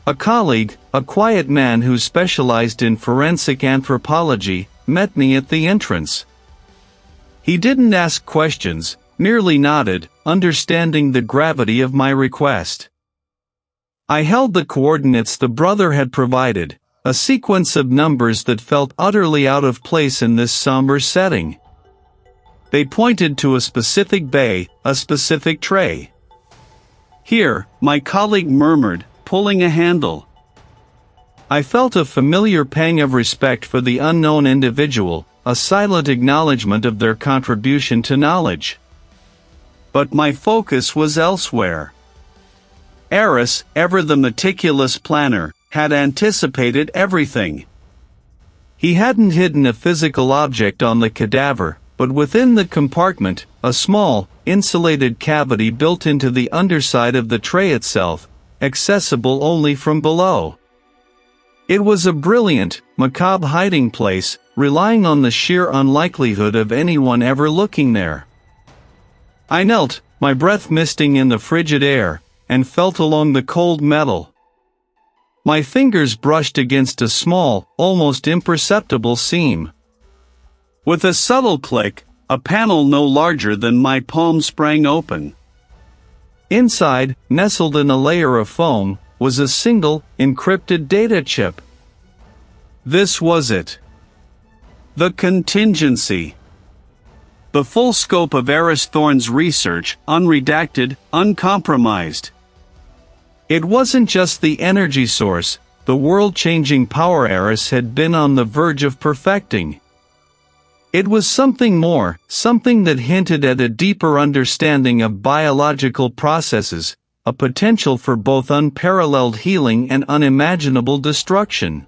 A colleague, a quiet man who specialized in forensic anthropology, met me at the entrance. He didn't ask questions, merely nodded, understanding the gravity of my request. I held the coordinates the brother had provided, a sequence of numbers that felt utterly out of place in this somber setting. They pointed to a specific bay, a specific tray. "Here," my colleague murmured, pulling a handle. I felt a familiar pang of respect for the unknown individual, a silent acknowledgement of their contribution to knowledge. But my focus was elsewhere. Aris, ever the meticulous planner, had anticipated everything. He hadn't hidden a physical object on the cadaver, but within the compartment, a small, insulated cavity built into the underside of the tray itself, accessible only from below. It was a brilliant, macabre hiding place, relying on the sheer unlikelihood of anyone ever looking there. I knelt, my breath misting in the frigid air, and felt along the cold metal. My fingers brushed against a small, almost imperceptible seam. With a subtle click, a panel no larger than my palm sprang open. Inside, nestled in a layer of foam, was a single, encrypted data chip. This was it. The contingency. The full scope of Aris Thorne's research, unredacted, uncompromised. It wasn't just the energy source, the world-changing power Aris had been on the verge of perfecting. It was something more, something that hinted at a deeper understanding of biological processes, a potential for both unparalleled healing and unimaginable destruction.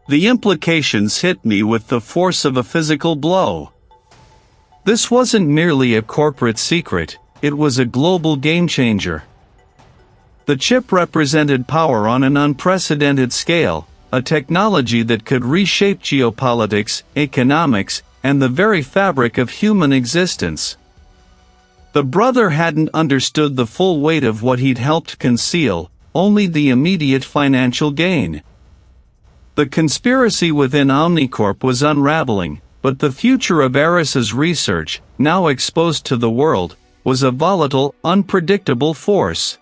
The implications hit me with the force of a physical blow. This wasn't merely a corporate secret, it was a global game-changer. The chip represented power on an unprecedented scale, a technology that could reshape geopolitics, economics, and the very fabric of human existence. The brother hadn't understood the full weight of what he'd helped conceal, only the immediate financial gain. The conspiracy within Omnicorp was unraveling, but the future of Aris's research, now exposed to the world, was a volatile, unpredictable force.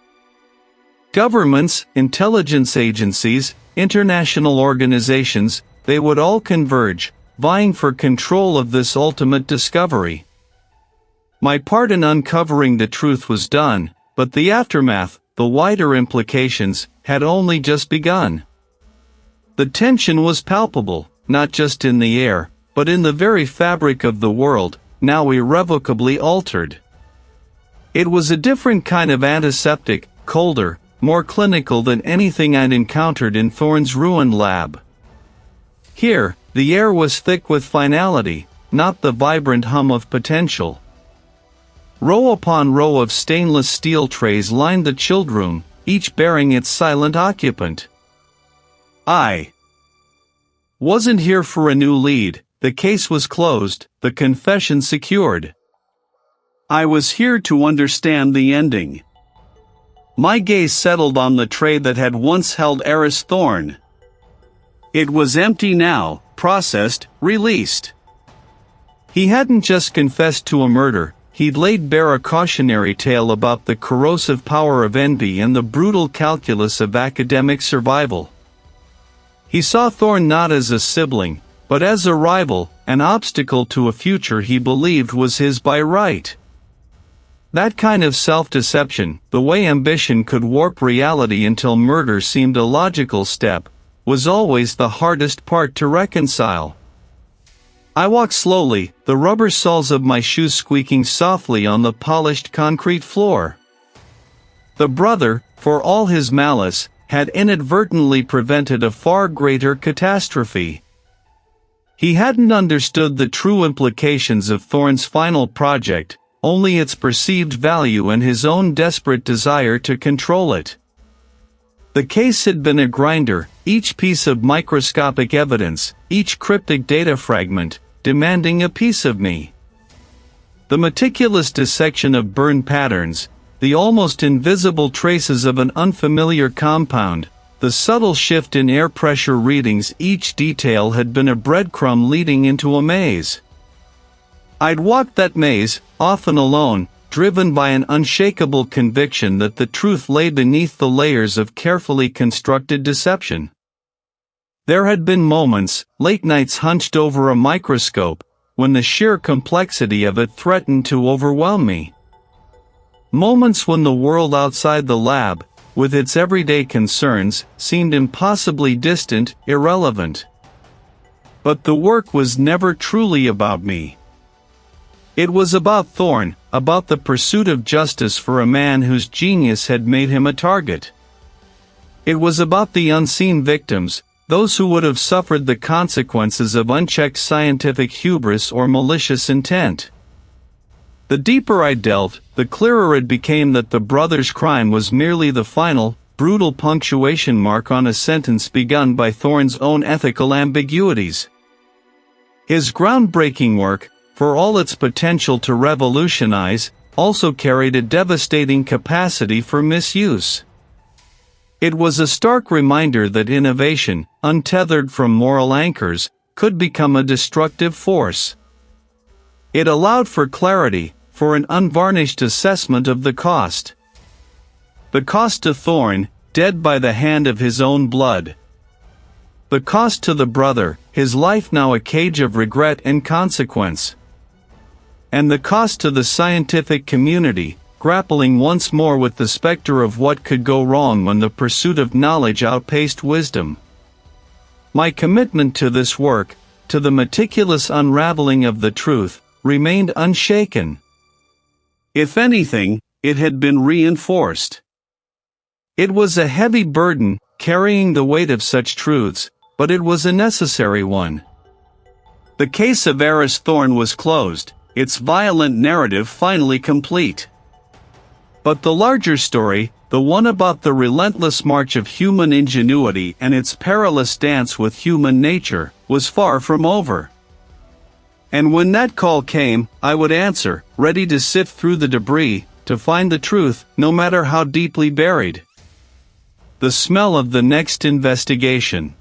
Governments, intelligence agencies, international organizations, they would all converge, vying for control of this ultimate discovery. My part in uncovering the truth was done, but the aftermath, the wider implications, had only just begun. The tension was palpable, not just in the air, but in the very fabric of the world, now irrevocably altered. It was a different kind of antiseptic, colder, more clinical than anything I'd encountered in Thorne's ruined lab. Here, the air was thick with finality, not the vibrant hum of potential. Row upon row of stainless steel trays lined the chilled room, each bearing its silent occupant. I wasn't here for a new lead, the case was closed, the confession secured. I was here to understand the ending. My gaze settled on the tray that had once held Aris Thorne. It was empty now, processed, released. He hadn't just confessed to a murder, he'd laid bare a cautionary tale about the corrosive power of envy and the brutal calculus of academic survival. He saw Thorne not as a sibling, but as a rival, an obstacle to a future he believed was his by right. That kind of self-deception, the way ambition could warp reality until murder seemed a logical step, was always the hardest part to reconcile. I walked slowly, the rubber soles of my shoes squeaking softly on the polished concrete floor. The brother, for all his malice, had inadvertently prevented a far greater catastrophe. He hadn't understood the true implications of Thorne's final project, only its perceived value and his own desperate desire to control it. The case had been a grinder, each piece of microscopic evidence, each cryptic data fragment, demanding a piece of me. The meticulous dissection of burn patterns, the almost invisible traces of an unfamiliar compound, the subtle shift in air pressure readings, each detail had been a breadcrumb leading into a maze. I'd walked that maze, often alone, driven by an unshakable conviction that the truth lay beneath the layers of carefully constructed deception. There had been moments, late nights hunched over a microscope, when the sheer complexity of it threatened to overwhelm me. Moments when the world outside the lab, with its everyday concerns, seemed impossibly distant, irrelevant. But the work was never truly about me. It was about Thorne, about the pursuit of justice for a man whose genius had made him a target. It was about the unseen victims, those who would have suffered the consequences of unchecked scientific hubris or malicious intent. The deeper I delved, the clearer it became that the brother's crime was merely the final, brutal punctuation mark on a sentence begun by Thorne's own ethical ambiguities. His groundbreaking work, for all its potential to revolutionize, also carried a devastating capacity for misuse. It was a stark reminder that innovation, untethered from moral anchors, could become a destructive force. It allowed for clarity, for an unvarnished assessment of the cost. The cost to Thorne, dead by the hand of his own blood. The cost to the brother, his life now a cage of regret and consequence. And the cost to the scientific community, grappling once more with the specter of what could go wrong when the pursuit of knowledge outpaced wisdom. My commitment to this work, to the meticulous unraveling of the truth, remained unshaken. If anything, it had been reinforced. It was a heavy burden, carrying the weight of such truths, but it was a necessary one. The case of Aris Thorne was closed, its violent narrative finally complete. But the larger story, the one about the relentless march of human ingenuity and its perilous dance with human nature, was far from over. And when that call came, I would answer, ready to sift through the debris, to find the truth, no matter how deeply buried. The smell of the next investigation.